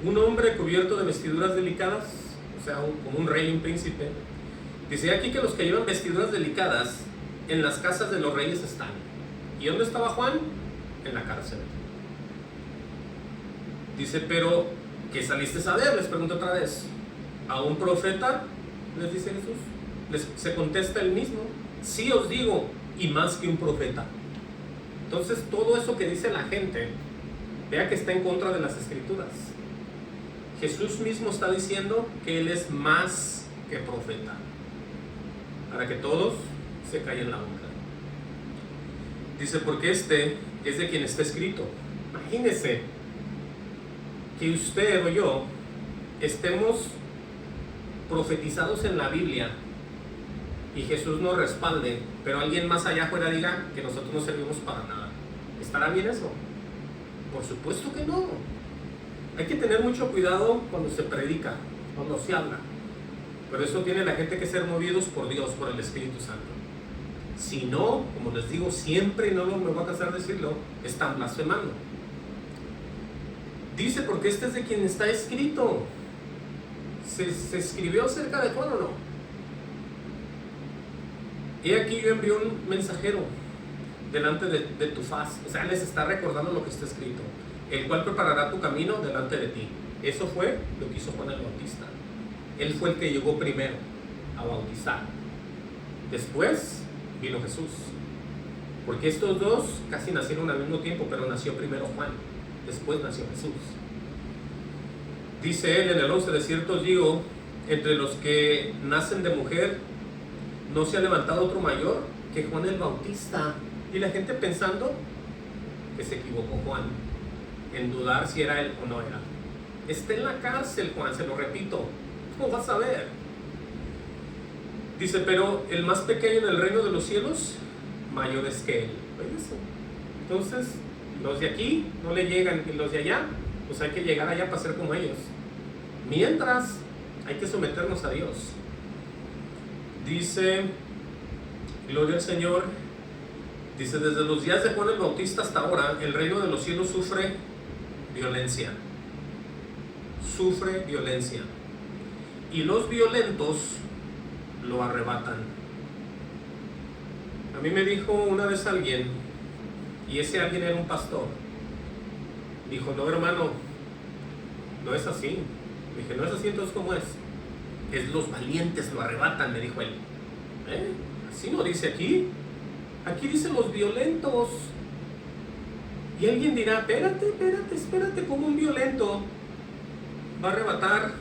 ¿Un hombre cubierto de vestiduras delicadas? O sea, como un rey, un príncipe. Dice aquí que los que llevan vestiduras delicadas en las casas de los reyes están. ¿Y dónde estaba Juan? En la cárcel. Dice, pero ¿qué saliste a ver? Les pregunto otra vez. ¿A un profeta? Les dice Jesús. Se contesta él mismo. Sí os digo, y más que un profeta. Entonces todo eso que dice la gente, vea que está en contra de las Escrituras. Jesús mismo está diciendo que Él es más que profeta, para que todos se callen la boca. Dice, porque este es de quien está escrito. Imagínese que usted o yo estemos profetizados en la Biblia y Jesús nos respalde, pero alguien más allá afuera diga que nosotros no servimos para nada. ¿Estará bien eso? Por supuesto que no. Hay que tener mucho cuidado cuando se predica, cuando se habla. Por eso tiene la gente que ser movidos por Dios, por el Espíritu Santo. Si no, como les digo siempre, y no me voy a cansar de decirlo, están blasfemando. Dice, porque este es de quien está escrito. ¿Se escribió acerca de Juan o no? He aquí yo envío un mensajero delante de tu faz. O sea, les está recordando lo que está escrito, el cual preparará tu camino delante de ti. Eso fue lo que hizo Juan el Bautista. Él fue el que llegó primero a bautizar. Después vino Jesús. Porque estos dos casi nacieron al mismo tiempo, pero nació primero Juan, después nació Jesús. Dice él en el 11, de cierto os digo, entre los que nacen de mujer no se ha levantado otro mayor que Juan el Bautista. Y la gente pensando que se equivocó Juan en dudar si era él o no era. Está en la cárcel Juan, se lo repito. ¿Cómo vas a ver? Dice, pero el más pequeño en el reino de los cielos, mayor es que él. ¿Ves eso? Entonces, los de aquí no le llegan, y los de allá, pues hay que llegar allá para ser como ellos. Mientras, hay que someternos a Dios. Dice, gloria al Señor. Dice, desde los días de Juan el Bautista hasta ahora, el reino de los cielos sufre violencia. Sufre violencia. Y los violentos lo arrebatan. A mí me dijo una vez alguien, y ese alguien era un pastor. Dijo, no hermano, no es así. Dije, no es así, entonces ¿cómo es? Es los valientes lo arrebatan, me dijo él. Así no dice aquí. Aquí dice los violentos. Y alguien dirá, espérate, ¿cómo un violento va a arrebatar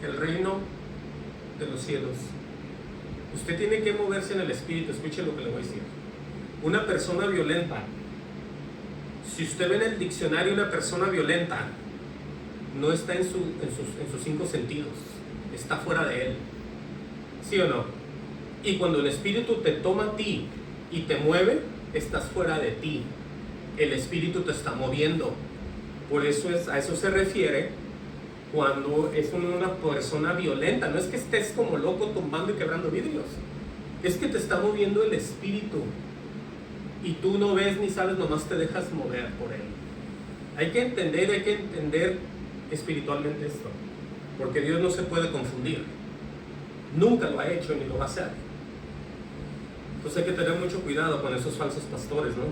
el reino de los cielos? Usted tiene que moverse en el espíritu. Escuche lo que le voy a decir. Una persona violenta, si usted ve en el diccionario una persona violenta, no está en sus 5 sentidos, está fuera de él. ¿Sí o no? Y cuando el espíritu te toma a ti y te mueve, estás fuera de ti. El espíritu te está moviendo. Por eso a eso se refiere cuando es una persona violenta. No es que estés como loco tumbando y quebrando vidrios, es que te está moviendo el espíritu y tú no ves ni sabes, nomás te dejas mover por él. Hay que entender espiritualmente esto, porque Dios no se puede confundir. Nunca lo ha hecho ni lo va a hacer. Entonces hay que tener mucho cuidado con esos falsos pastores, ¿no?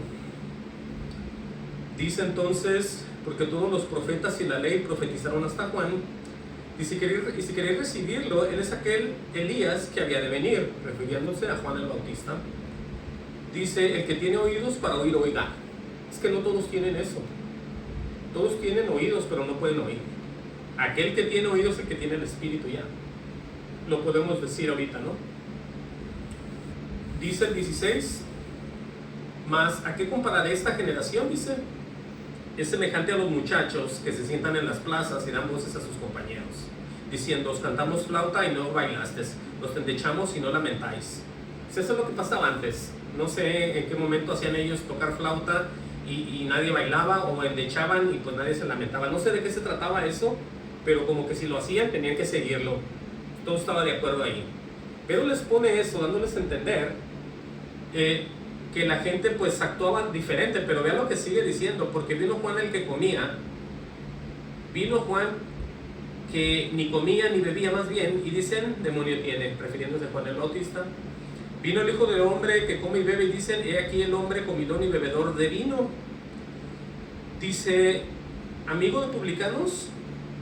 Dice entonces, porque todos los profetas y la ley profetizaron hasta Juan, y si queréis recibirlo, él es aquel Elías que había de venir, refiriéndose a Juan el Bautista. Dice, el que tiene oídos para oír, oiga. Es que no todos tienen eso. Todos tienen oídos, pero no pueden oír. Aquel que tiene oídos es el que tiene el espíritu ya. Lo podemos decir ahorita, ¿no? Dice el 16, mas ¿a qué compararé esta generación? Dice, es semejante a los muchachos que se sientan en las plazas y dan voces a sus compañeros, diciendo, os cantamos flauta y no bailasteis, nos endechamos y no lamentáis. Pues eso es lo que pasaba antes. No sé en qué momento hacían ellos tocar flauta y nadie bailaba, o endechaban y pues nadie se lamentaba. No sé de qué se trataba eso, pero como que si lo hacían tenían que seguirlo. Todo estaba de acuerdo ahí. Pero les pone eso, dándoles a entender que la gente pues actuaba diferente. Pero vean lo que sigue diciendo, porque vino Juan el que comía, vino Juan que ni comía ni bebía, más bien, y dicen, demonio tiene, refiriéndose a Juan el Bautista. Vino el Hijo del Hombre que come y bebe, y dicen, he aquí el hombre comilón y bebedor de vino. Dice, amigo de publicanos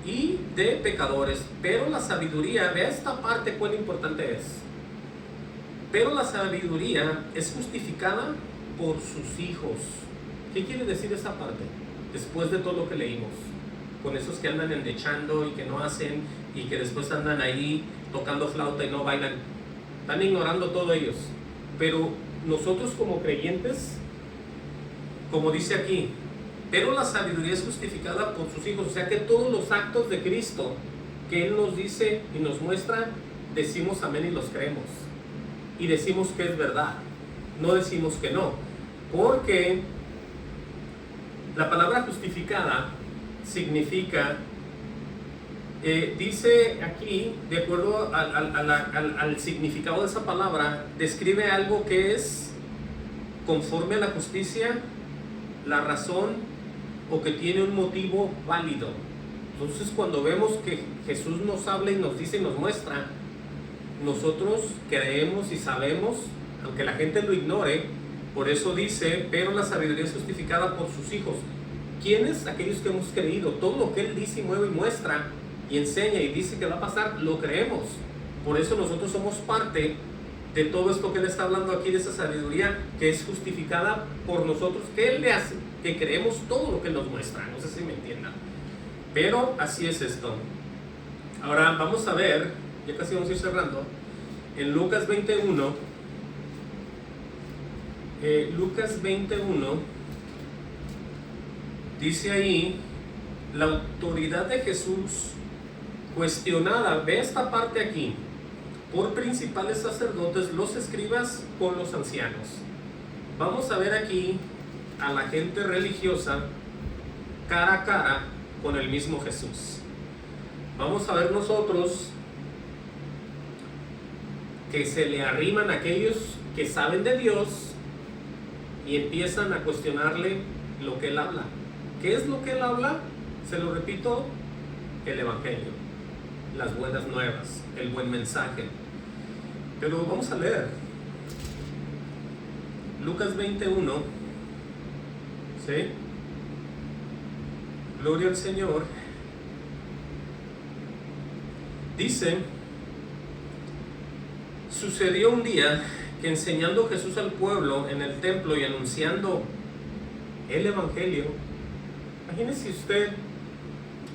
y de pecadores, pero la sabiduría, vea esta parte cuán importante es, pero la sabiduría es justificada por sus hijos. ¿Qué quiere decir esa parte? Después de todo lo que leímos, con esos que andan endechando y que no hacen, y que después andan ahí tocando flauta y no bailan, están ignorando todo ellos. Pero nosotros como creyentes, como dice aquí, pero la sabiduría es justificada por sus hijos. O sea que todos los actos de Cristo que Él nos dice y nos muestra, decimos amén y los creemos. Y decimos que es verdad, no decimos que no. Porque la palabra justificada significa, dice aquí, de acuerdo al significado de esa palabra, describe algo que es conforme a la justicia, la razón, o que tiene un motivo válido. Entonces cuando vemos que Jesús nos habla y nos dice y nos muestra, nosotros creemos y sabemos, aunque la gente lo ignore. Por eso dice, pero la sabiduría es justificada por sus hijos. ¿Quiénes? Aquellos que hemos creído. Todo lo que Él dice y mueve y muestra y enseña y dice que va a pasar, lo creemos. Por eso nosotros somos parte de todo esto que Él está hablando aquí, de esa sabiduría que es justificada por nosotros, que Él le hace, que creemos todo lo que Él nos muestra. No sé si me entiendan, pero así es esto. Ahora vamos a ver, ya casi vamos a ir cerrando, En Lucas 21, Lucas 21, dice ahí, la autoridad de Jesús cuestionada, ve esta parte aquí, por principales sacerdotes, los escribas con los ancianos. Vamos a ver aquí a la gente religiosa cara a cara con el mismo Jesús. Vamos a ver nosotros que se le arriman a aquellos que saben de Dios y empiezan a cuestionarle lo que Él habla. ¿Qué es lo que Él habla? Se lo repito, el Evangelio, las buenas nuevas, el buen mensaje. Pero vamos a leer Lucas 21, ¿sí? Gloria al Señor. Dice: sucedió un día que enseñando Jesús al pueblo en el templo y anunciando el Evangelio. Imagínese usted,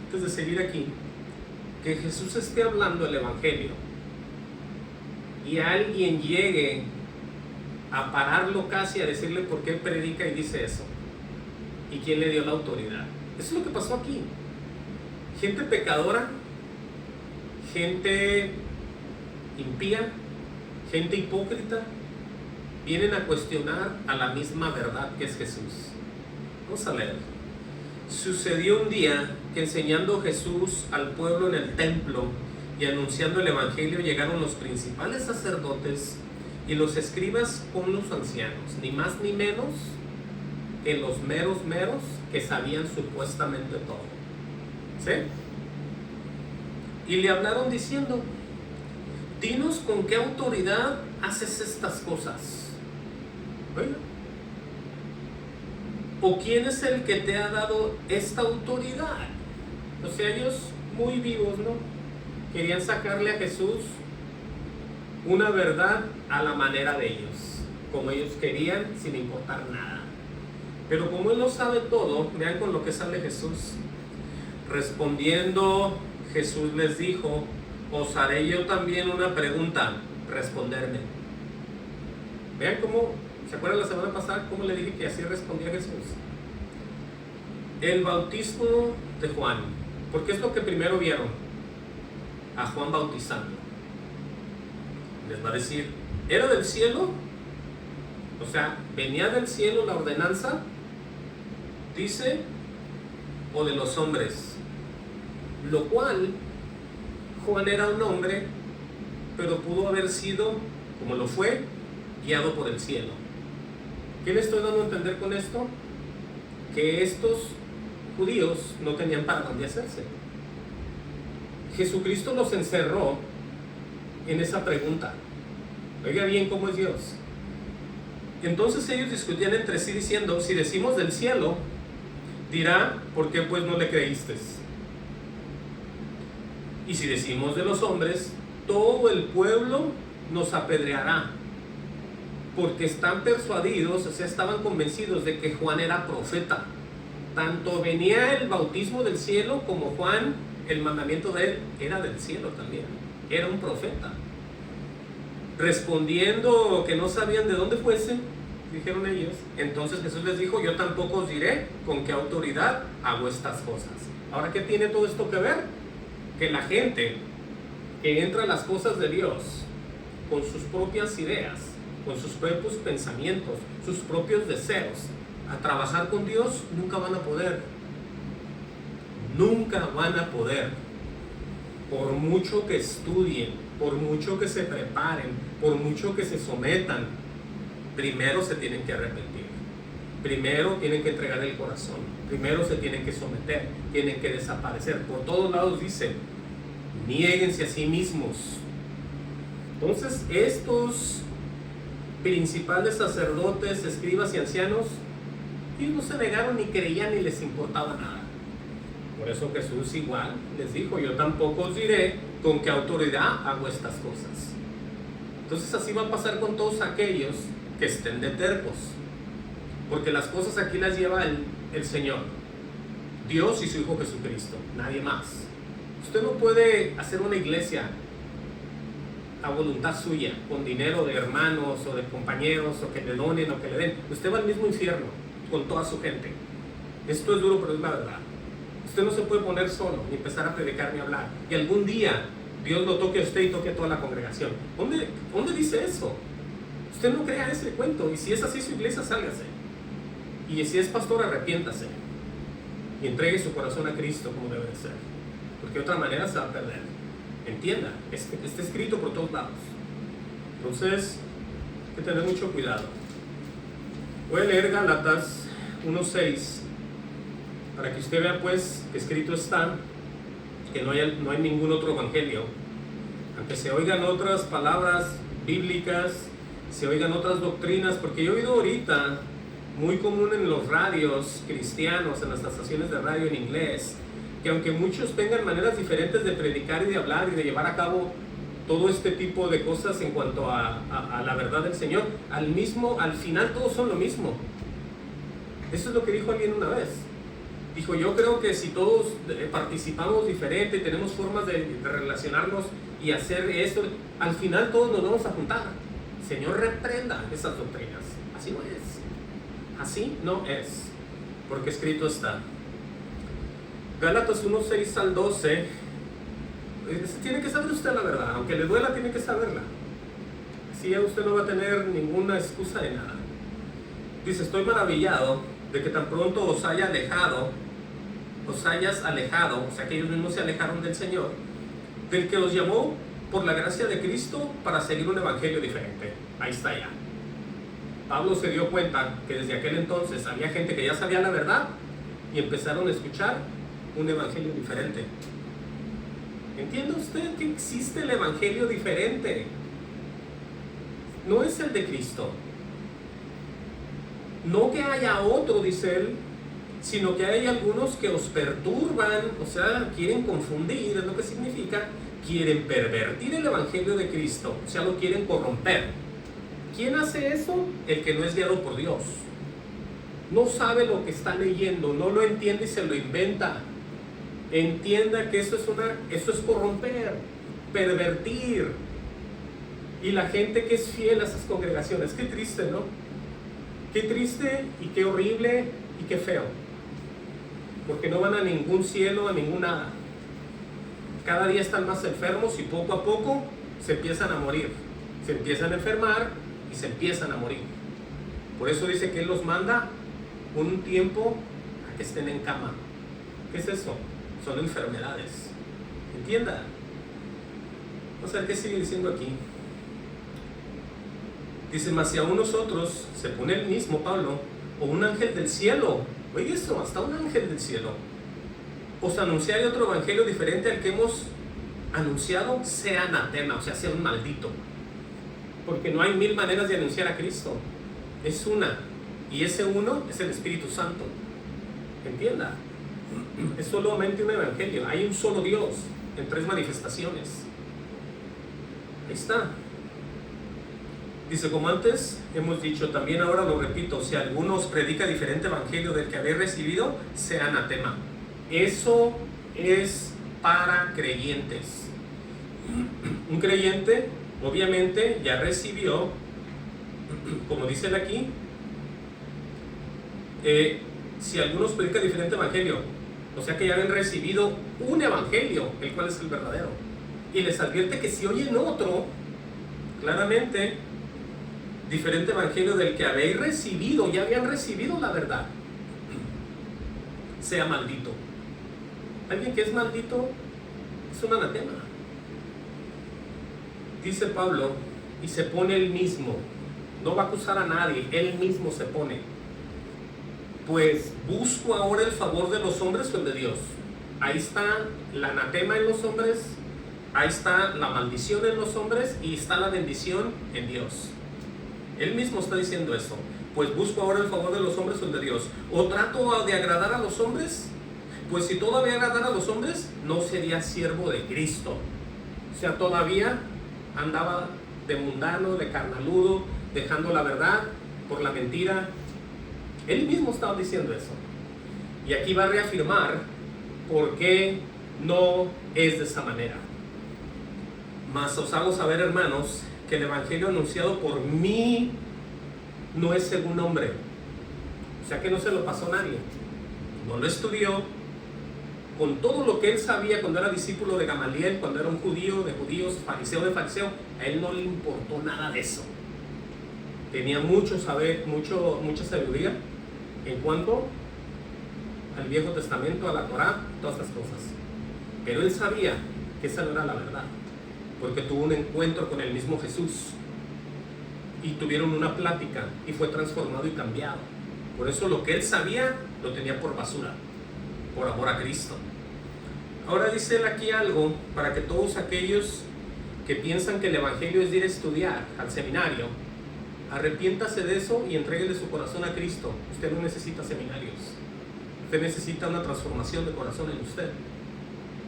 antes de seguir aquí, que Jesús esté hablando el Evangelio y alguien llegue a pararlo casi, a decirle por qué predica y dice eso, y quién le dio la autoridad. Eso es lo que pasó aquí. Gente pecadora, gente impía, gente hipócrita, vienen a cuestionar a la misma verdad que es Jesús. Vamos a leer. Sucedió un día que enseñando Jesús al pueblo en el templo y anunciando el Evangelio, llegaron los principales sacerdotes y los escribas con los ancianos, ni más ni menos que los meros que sabían supuestamente todo. ¿Sí? Y le hablaron diciendo: dinos con qué autoridad haces estas cosas. Bueno, ¿o quién es el que te ha dado esta autoridad? O sea, ellos muy vivos, ¿no? Querían sacarle a Jesús una verdad a la manera de ellos, como ellos querían, sin importar nada. Pero como Él lo sabe todo, vean con lo que sale Jesús. Respondiendo, Jesús les dijo: os haré yo también una pregunta, responderme. Vean cómo, ¿se acuerdan la semana pasada cómo le dije que así respondía Jesús? El bautismo de Juan, porque es lo que primero vieron, a Juan bautizando. Les va a decir, ¿era del cielo? O sea, ¿venía del cielo la ordenanza? Dice, o de los hombres. Lo cual, Juan era un hombre, pero pudo haber sido, como lo fue, guiado por el cielo. ¿Qué le estoy dando a entender con esto? Que estos judíos no tenían para dónde hacerse. Jesucristo los encerró en esa pregunta. Oiga bien cómo es Dios. Entonces ellos discutían entre sí diciendo: si decimos del cielo, dirá, ¿por qué pues no le creíste? Y si decimos de los hombres, todo el pueblo nos apedreará, porque están persuadidos, o sea, estaban convencidos de que Juan era profeta. Tanto venía el bautismo del cielo como Juan, el mandamiento de él era del cielo también, era un profeta. Respondiendo que no sabían de dónde fuese, dijeron ellos, entonces Jesús les dijo: yo tampoco os diré con qué autoridad hago estas cosas. Ahora, ¿qué tiene todo esto que ver? Que la gente que entra a las cosas de Dios con sus propias ideas, con sus propios pensamientos, sus propios deseos, a trabajar con Dios, nunca van a poder. Nunca van a poder. Por mucho que estudien, por mucho que se preparen, por mucho que se sometan, primero se tienen que arrepentir. Primero tienen que entregar el corazón. Primero se tienen que someter. Tienen que desaparecer. Por todos lados dice: niéguense a sí mismos. Entonces, estos principales sacerdotes, escribas y ancianos, ellos no se negaron, ni creían, ni les importaba nada. Por eso Jesús igual les dijo: yo tampoco os diré con qué autoridad hago estas cosas. Entonces así va a pasar con todos aquellos que estén de tercos, porque las cosas aquí las lleva el Señor, Dios y su Hijo Jesucristo, nadie más. Usted no puede hacer una iglesia a voluntad suya, con dinero de hermanos o de compañeros, o que le donen o que le den, usted va al mismo infierno con toda su gente. Esto es duro, pero es la verdad. Usted no se puede poner solo, ni empezar a predicar ni hablar. Y algún día Dios lo toque a usted y toque a toda la congregación. ¿Dónde dice eso? Usted no crea ese cuento. Y si es así su iglesia, sálgase. Y si es pastor, arrepiéntase. Y entregue su corazón a Cristo como debe de ser. Porque de otra manera se va a perder. Entienda, está escrito por todos lados. Entonces, hay que tener mucho cuidado. Voy a leer Gálatas 1:6 para que usted vea pues que escrito está que no hay ningún otro evangelio. Aunque se oigan otras palabras bíblicas, se oigan otras doctrinas, porque yo he oído ahorita, muy común en los radios cristianos, en las estaciones de radio en inglés, que aunque muchos tengan maneras diferentes de predicar y de hablar y de llevar a cabo todo este tipo de cosas en cuanto a la verdad del Señor, al final todos son lo mismo. Eso es lo que dijo alguien una vez. Dijo, yo creo que si todos participamos diferente, tenemos formas de relacionarnos y hacer esto, al final todos nos vamos a juntar. Señor, reprenda esas doctrinas. Así no es. Así no es. Porque escrito está. Gálatas 1:6 al 12. Tiene que saber usted la verdad. Aunque le duela, tiene que saberla. Así ya usted no va a tener ninguna excusa de nada. Dice, estoy maravillado de que tan pronto os hayas alejado, o sea que ellos mismos se alejaron del Señor, del que los llamó por la gracia de Cristo para seguir un evangelio diferente. Ahí está ya. Pablo se dio cuenta que desde aquel entonces había gente que ya sabía la verdad y empezaron a escuchar un evangelio diferente. ¿Entiende usted que existe el evangelio diferente? No es el de Cristo. No que haya otro, dice él, sino que hay algunos que os perturban, o sea, quieren confundir, es lo que significa, quieren pervertir el evangelio de Cristo, o sea, lo quieren corromper. ¿Quién hace eso? El que no es guiado por Dios. No sabe lo que está leyendo, no lo entiende y se lo inventa. Entienda que eso es corromper, pervertir. Y la gente que es fiel a esas congregaciones, qué triste, ¿no? Qué triste y qué horrible y qué feo. Porque no van a ningún cielo, a ningún nada. Cada día están más enfermos y poco a poco se empiezan a morir. Se empiezan a enfermar y se empiezan a morir. Por eso dice que Él los manda un tiempo a que estén en cama. ¿Qué es eso? Son enfermedades. Entienda. Vamos a ver qué sigue diciendo aquí. Dice, mas si aún nosotros, se pone el mismo Pablo, o un ángel del cielo, oye eso, hasta un ángel del cielo, os anunciare otro evangelio diferente al que hemos anunciado, sea anatema, o sea, sea un maldito. Porque no hay 1000 maneras de anunciar a Cristo. Es una. Y ese uno es el Espíritu Santo. Entienda. Es solamente un evangelio. Hay un solo Dios en 3 manifestaciones. Ahí está. Dice, como antes hemos dicho, también ahora lo repito, si alguno os predica diferente evangelio del que habéis recibido, sea anatema. Eso es para creyentes. Un creyente, obviamente, ya recibió, como dice él aquí, si alguno os predica diferente evangelio, o sea que ya habían recibido un evangelio, el cual es el verdadero. Y les advierte que si oyen otro, claramente, diferente evangelio del que habéis recibido, ya habían recibido la verdad, sea maldito. Alguien que es maldito es un anatema. Dice Pablo, y se pone él mismo, no va a acusar a nadie, él mismo se pone. Pues busco ahora el favor de los hombres o el de Dios. Ahí está el anatema en los hombres, ahí está la maldición en los hombres y está la bendición en Dios. Él mismo está diciendo eso. Pues busco ahora el favor de los hombres o el de Dios. ¿O trato de agradar a los hombres? Pues si todavía agradara a los hombres, no sería siervo de Cristo. O sea, todavía andaba de mundano, de carnaludo, dejando la verdad por la mentira. Él mismo estaba diciendo eso. Y aquí va a reafirmar por qué no es de esa manera. Mas os hago saber, hermanos, que el evangelio anunciado por mí no es según hombre. O sea que no se lo pasó a nadie. No lo estudió. Con todo lo que él sabía cuando era discípulo de Gamaliel, cuando era un judío de judíos, fariseo de fariseo, a él no le importó nada de eso. Tenía mucha sabiduría en cuanto al Viejo Testamento, a la Torá, todas estas cosas. Pero él sabía que esa no era la verdad, porque tuvo un encuentro con el mismo Jesús y tuvieron una plática y fue transformado y cambiado. Por eso lo que él sabía lo tenía por basura, por amor a Cristo. Ahora dice él aquí algo para que todos aquellos que piensan que el evangelio es ir a estudiar al seminario, arrepiéntase de eso y entréguele su corazón a Cristo. Usted no necesita seminarios. Usted necesita una transformación de corazón en usted.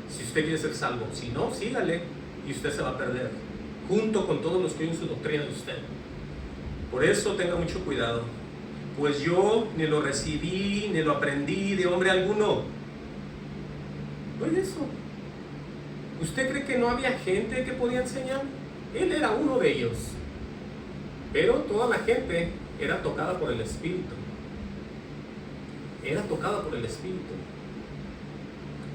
Si usted quiere ser salvo, si no, sígale y usted se va a perder, junto con todos los que oyen su doctrina de usted. Por eso tenga mucho cuidado. Pues yo ni lo recibí, ni lo aprendí de hombre alguno. Oye eso. ¿Usted cree que no había gente que podía enseñar? Él era uno de ellos. Pero toda la gente era tocada por el Espíritu. Era tocada por el Espíritu.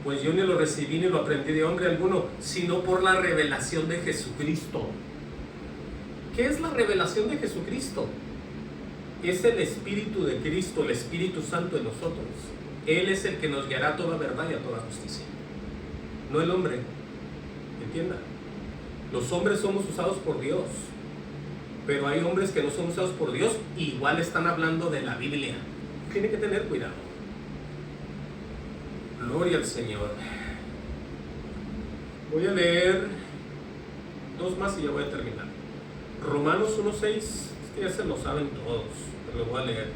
Pues yo ni lo recibí ni lo aprendí de hombre alguno, sino por la revelación de Jesucristo. ¿Qué es la revelación de Jesucristo? Es el Espíritu de Cristo, el Espíritu Santo en nosotros. Él es el que nos guiará a toda verdad y a toda justicia. No el hombre. ¿Entienda? Los hombres somos usados por Dios. Pero hay hombres que no son usados por Dios, igual están hablando de la Biblia. Tiene que tener cuidado. Gloria al Señor. Voy a leer 2 más y ya voy a terminar. Romanos 1:6. Es que ya se lo saben todos, pero lo voy a leer.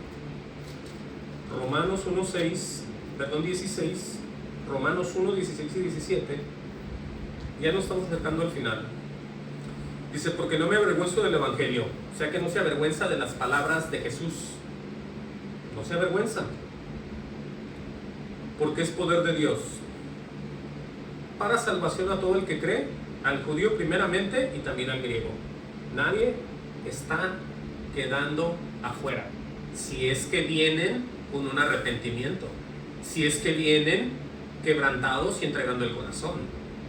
Romanos 16. Romanos 1, 16 y 17. Ya nos estamos acercando al final. Dice, porque no me avergüenzo del evangelio. O sea que no se avergüenza de las palabras de Jesús. No se avergüenza. Porque es poder de Dios para salvación a todo el que cree, al judío primeramente y también al griego. Nadie está quedando afuera. Si es que vienen con un arrepentimiento, si es que vienen quebrantados y entregando el corazón.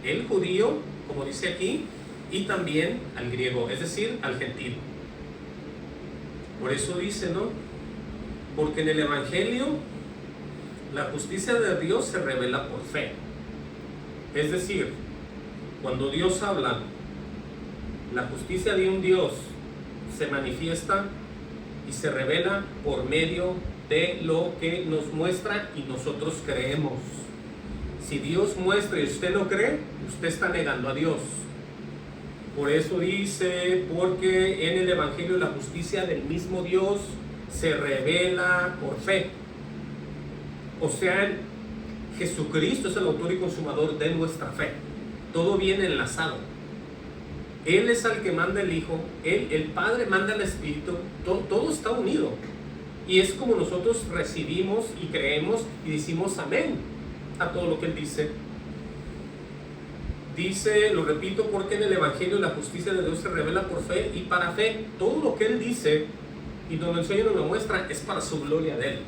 El judío, como dice aquí, y también al griego, es decir, al gentil. Por eso dice, ¿no? Porque en el evangelio la justicia de Dios se revela por fe. Es decir, cuando Dios habla, la justicia de un Dios se manifiesta y se revela por medio de lo que nos muestra y nosotros creemos. Si Dios muestra y usted no cree, usted está negando a Dios. Por eso dice, porque en el evangelio la justicia del mismo Dios se revela por fe. O sea, Jesucristo es el autor y consumador de nuestra fe. Todo viene enlazado. Él es el que manda el Hijo, el Padre manda el Espíritu, todo está unido. Y es como nosotros recibimos y creemos y decimos amén a todo lo que Él dice. Dice, lo repito, porque en el Evangelio la justicia de Dios se revela por fe y para fe. Todo lo que Él dice y nos lo enseña y nos lo muestra es para su gloria de Él.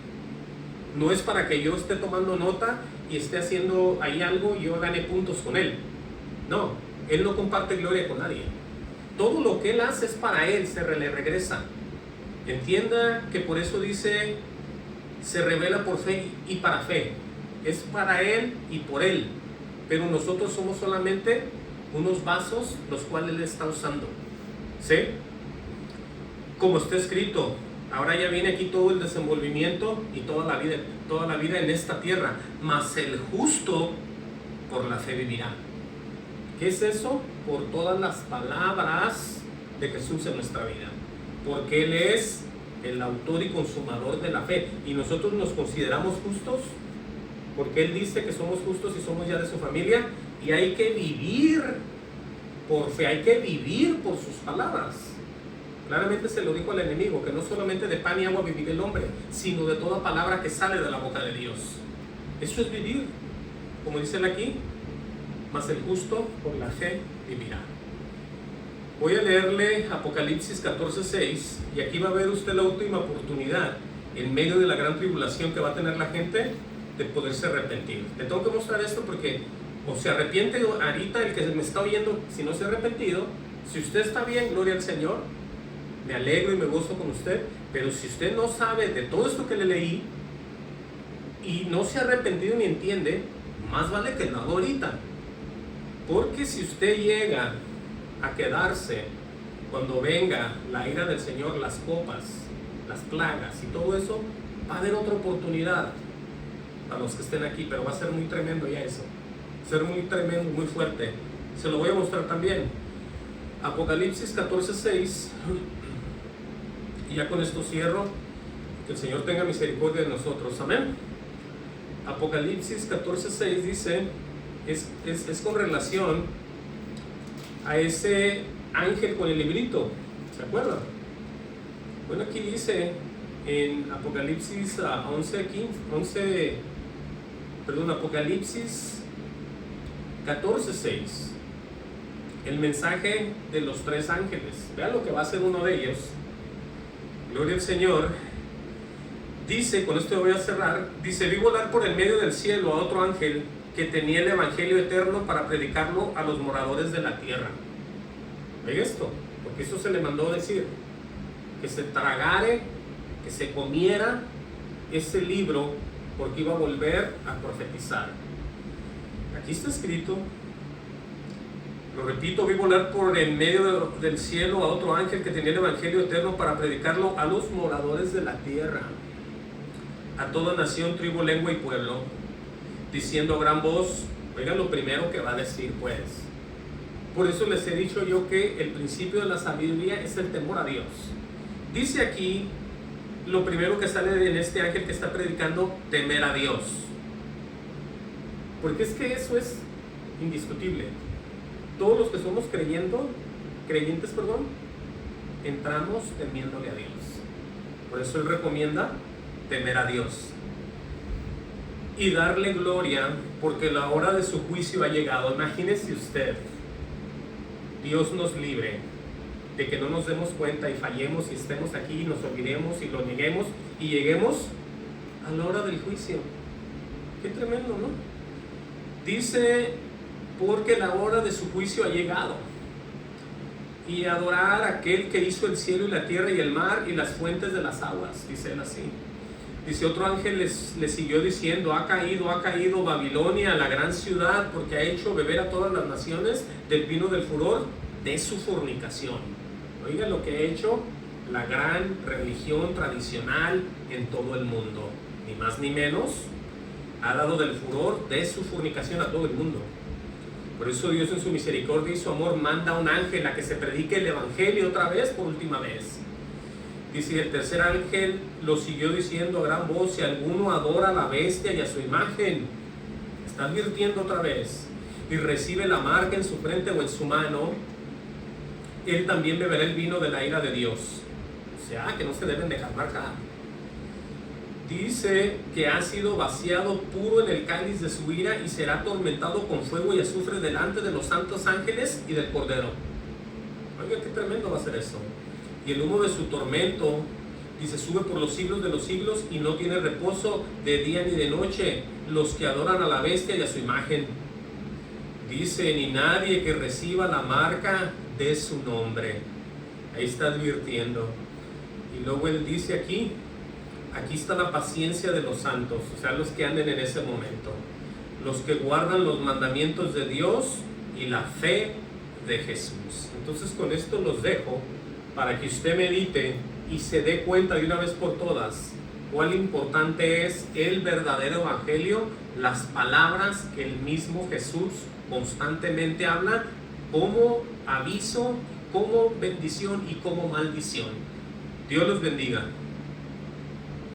No es para que yo esté tomando nota y esté haciendo ahí algo y yo gane puntos con Él. No, Él no comparte gloria con nadie. Todo lo que Él hace es para Él, le regresa. Entienda que por eso dice, se revela por fe y para fe. Es para Él y por Él. Pero nosotros somos solamente unos vasos los cuales Él está usando. ¿Sí? Como está escrito, ahora ya viene aquí todo el desenvolvimiento y toda la vida en esta tierra. Mas el justo por la fe vivirá. ¿Qué es eso? Por todas las palabras de Jesús en nuestra vida. Porque Él es el autor y consumador de la fe. Y nosotros nos consideramos justos porque Él dice que somos justos y somos ya de su familia. Y hay que vivir por fe, hay que vivir por sus palabras. Claramente se lo dijo al enemigo, que no solamente de pan y agua vivirá el hombre, sino de toda palabra que sale de la boca de Dios. Eso es vivir, como dice él aquí, mas el justo por la fe vivirá. Voy a leerle Apocalipsis 14:6 y aquí va a ver usted la última oportunidad en medio de la gran tribulación que va a tener la gente de poderse arrepentir. Le tengo que mostrar esto porque o se arrepiente ahorita el que me está oyendo, si no se ha arrepentido. Si usted está bien, gloria al Señor, me alegro y me gozo con usted, pero si usted no sabe de todo esto que le leí y no se ha arrepentido ni entiende, más vale que lo haga ahorita, porque si usted llega a quedarse cuando venga la ira del Señor, las copas, las plagas y todo eso, va a haber otra oportunidad para los que estén aquí, pero va a ser muy tremendo ya eso, va a ser muy tremendo, muy fuerte. Se lo voy a mostrar también. Apocalipsis 14:6, y ya con esto cierro. Que el Señor tenga misericordia de nosotros, amén. Apocalipsis 14:6 dice, es con relación a ese ángel con el librito, ¿se acuerdan? Bueno, aquí dice en Apocalipsis 14:6, el mensaje de los tres ángeles. Vean lo que va a hacer uno de ellos. Gloria al Señor. Dice, con esto voy a cerrar, dice: vi volar por el medio del cielo a otro ángel que tenía el evangelio eterno para predicarlo a los moradores de la tierra. Ve esto, porque esto se le mandó decir, que se tragare, que se comiera ese libro, porque iba a volver a profetizar. Aquí está escrito, lo repito: vi volar por el medio del cielo a otro ángel que tenía el evangelio eterno para predicarlo a los moradores de la tierra, a toda nación, tribu, lengua y pueblo, diciendo a gran voz. Oigan lo primero que va a decir, pues. Por eso les he dicho yo que el principio de la sabiduría es el temor a Dios. Dice aquí, lo primero que sale en este ángel que está predicando: temer a Dios. Porque es que eso es indiscutible. Todos los que somos creyentes, entramos temiéndole a Dios. Por eso él recomienda temer a Dios y darle gloria, porque la hora de su juicio ha llegado. Imagínese usted, Dios nos libre de que no nos demos cuenta y fallemos y estemos aquí y nos olvidemos y lo neguemos y lleguemos a la hora del juicio. Qué tremendo, ¿no? Dice: porque la hora de su juicio ha llegado, y adorar a aquel que hizo el cielo y la tierra y el mar y las fuentes de las aguas. Dice él así. Dice: otro ángel le siguió diciendo: ha caído Babilonia, la gran ciudad, porque ha hecho beber a todas las naciones del vino del furor de su fornicación. Oiga lo que ha hecho la gran religión tradicional en todo el mundo, ni más ni menos. Ha dado del furor de su fornicación a todo el mundo. Por eso Dios, en su misericordia y su amor, manda a un ángel a que se predique el evangelio otra vez, por última vez. Dice: el tercer ángel lo siguió diciendo a gran voz: si alguno adora a la bestia y a su imagen, está advirtiendo otra vez, y recibe la marca en su frente o en su mano, él también beberá el vino de la ira de Dios. O sea, que no se deben dejar marcar. Dice que ha sido vaciado puro en el cáliz de su ira y será atormentado con fuego y azufre delante de los santos ángeles y del Cordero. Oiga, qué tremendo va a ser eso. Y el humo de su tormento, dice, sube por los siglos de los siglos y no tiene reposo de día ni de noche los que adoran a la bestia y a su imagen. Dice: ni nadie que reciba la marca de su nombre. Ahí está advirtiendo. Y luego él dice aquí está la paciencia de los santos, o sea, los que anden en ese momento, los que guardan los mandamientos de Dios y la fe de Jesús. Entonces, con esto los dejo para que usted medite y se dé cuenta de una vez por todas cuál importante es el verdadero evangelio, las palabras que el mismo Jesús constantemente habla como aviso, como bendición y como maldición. Dios los bendiga.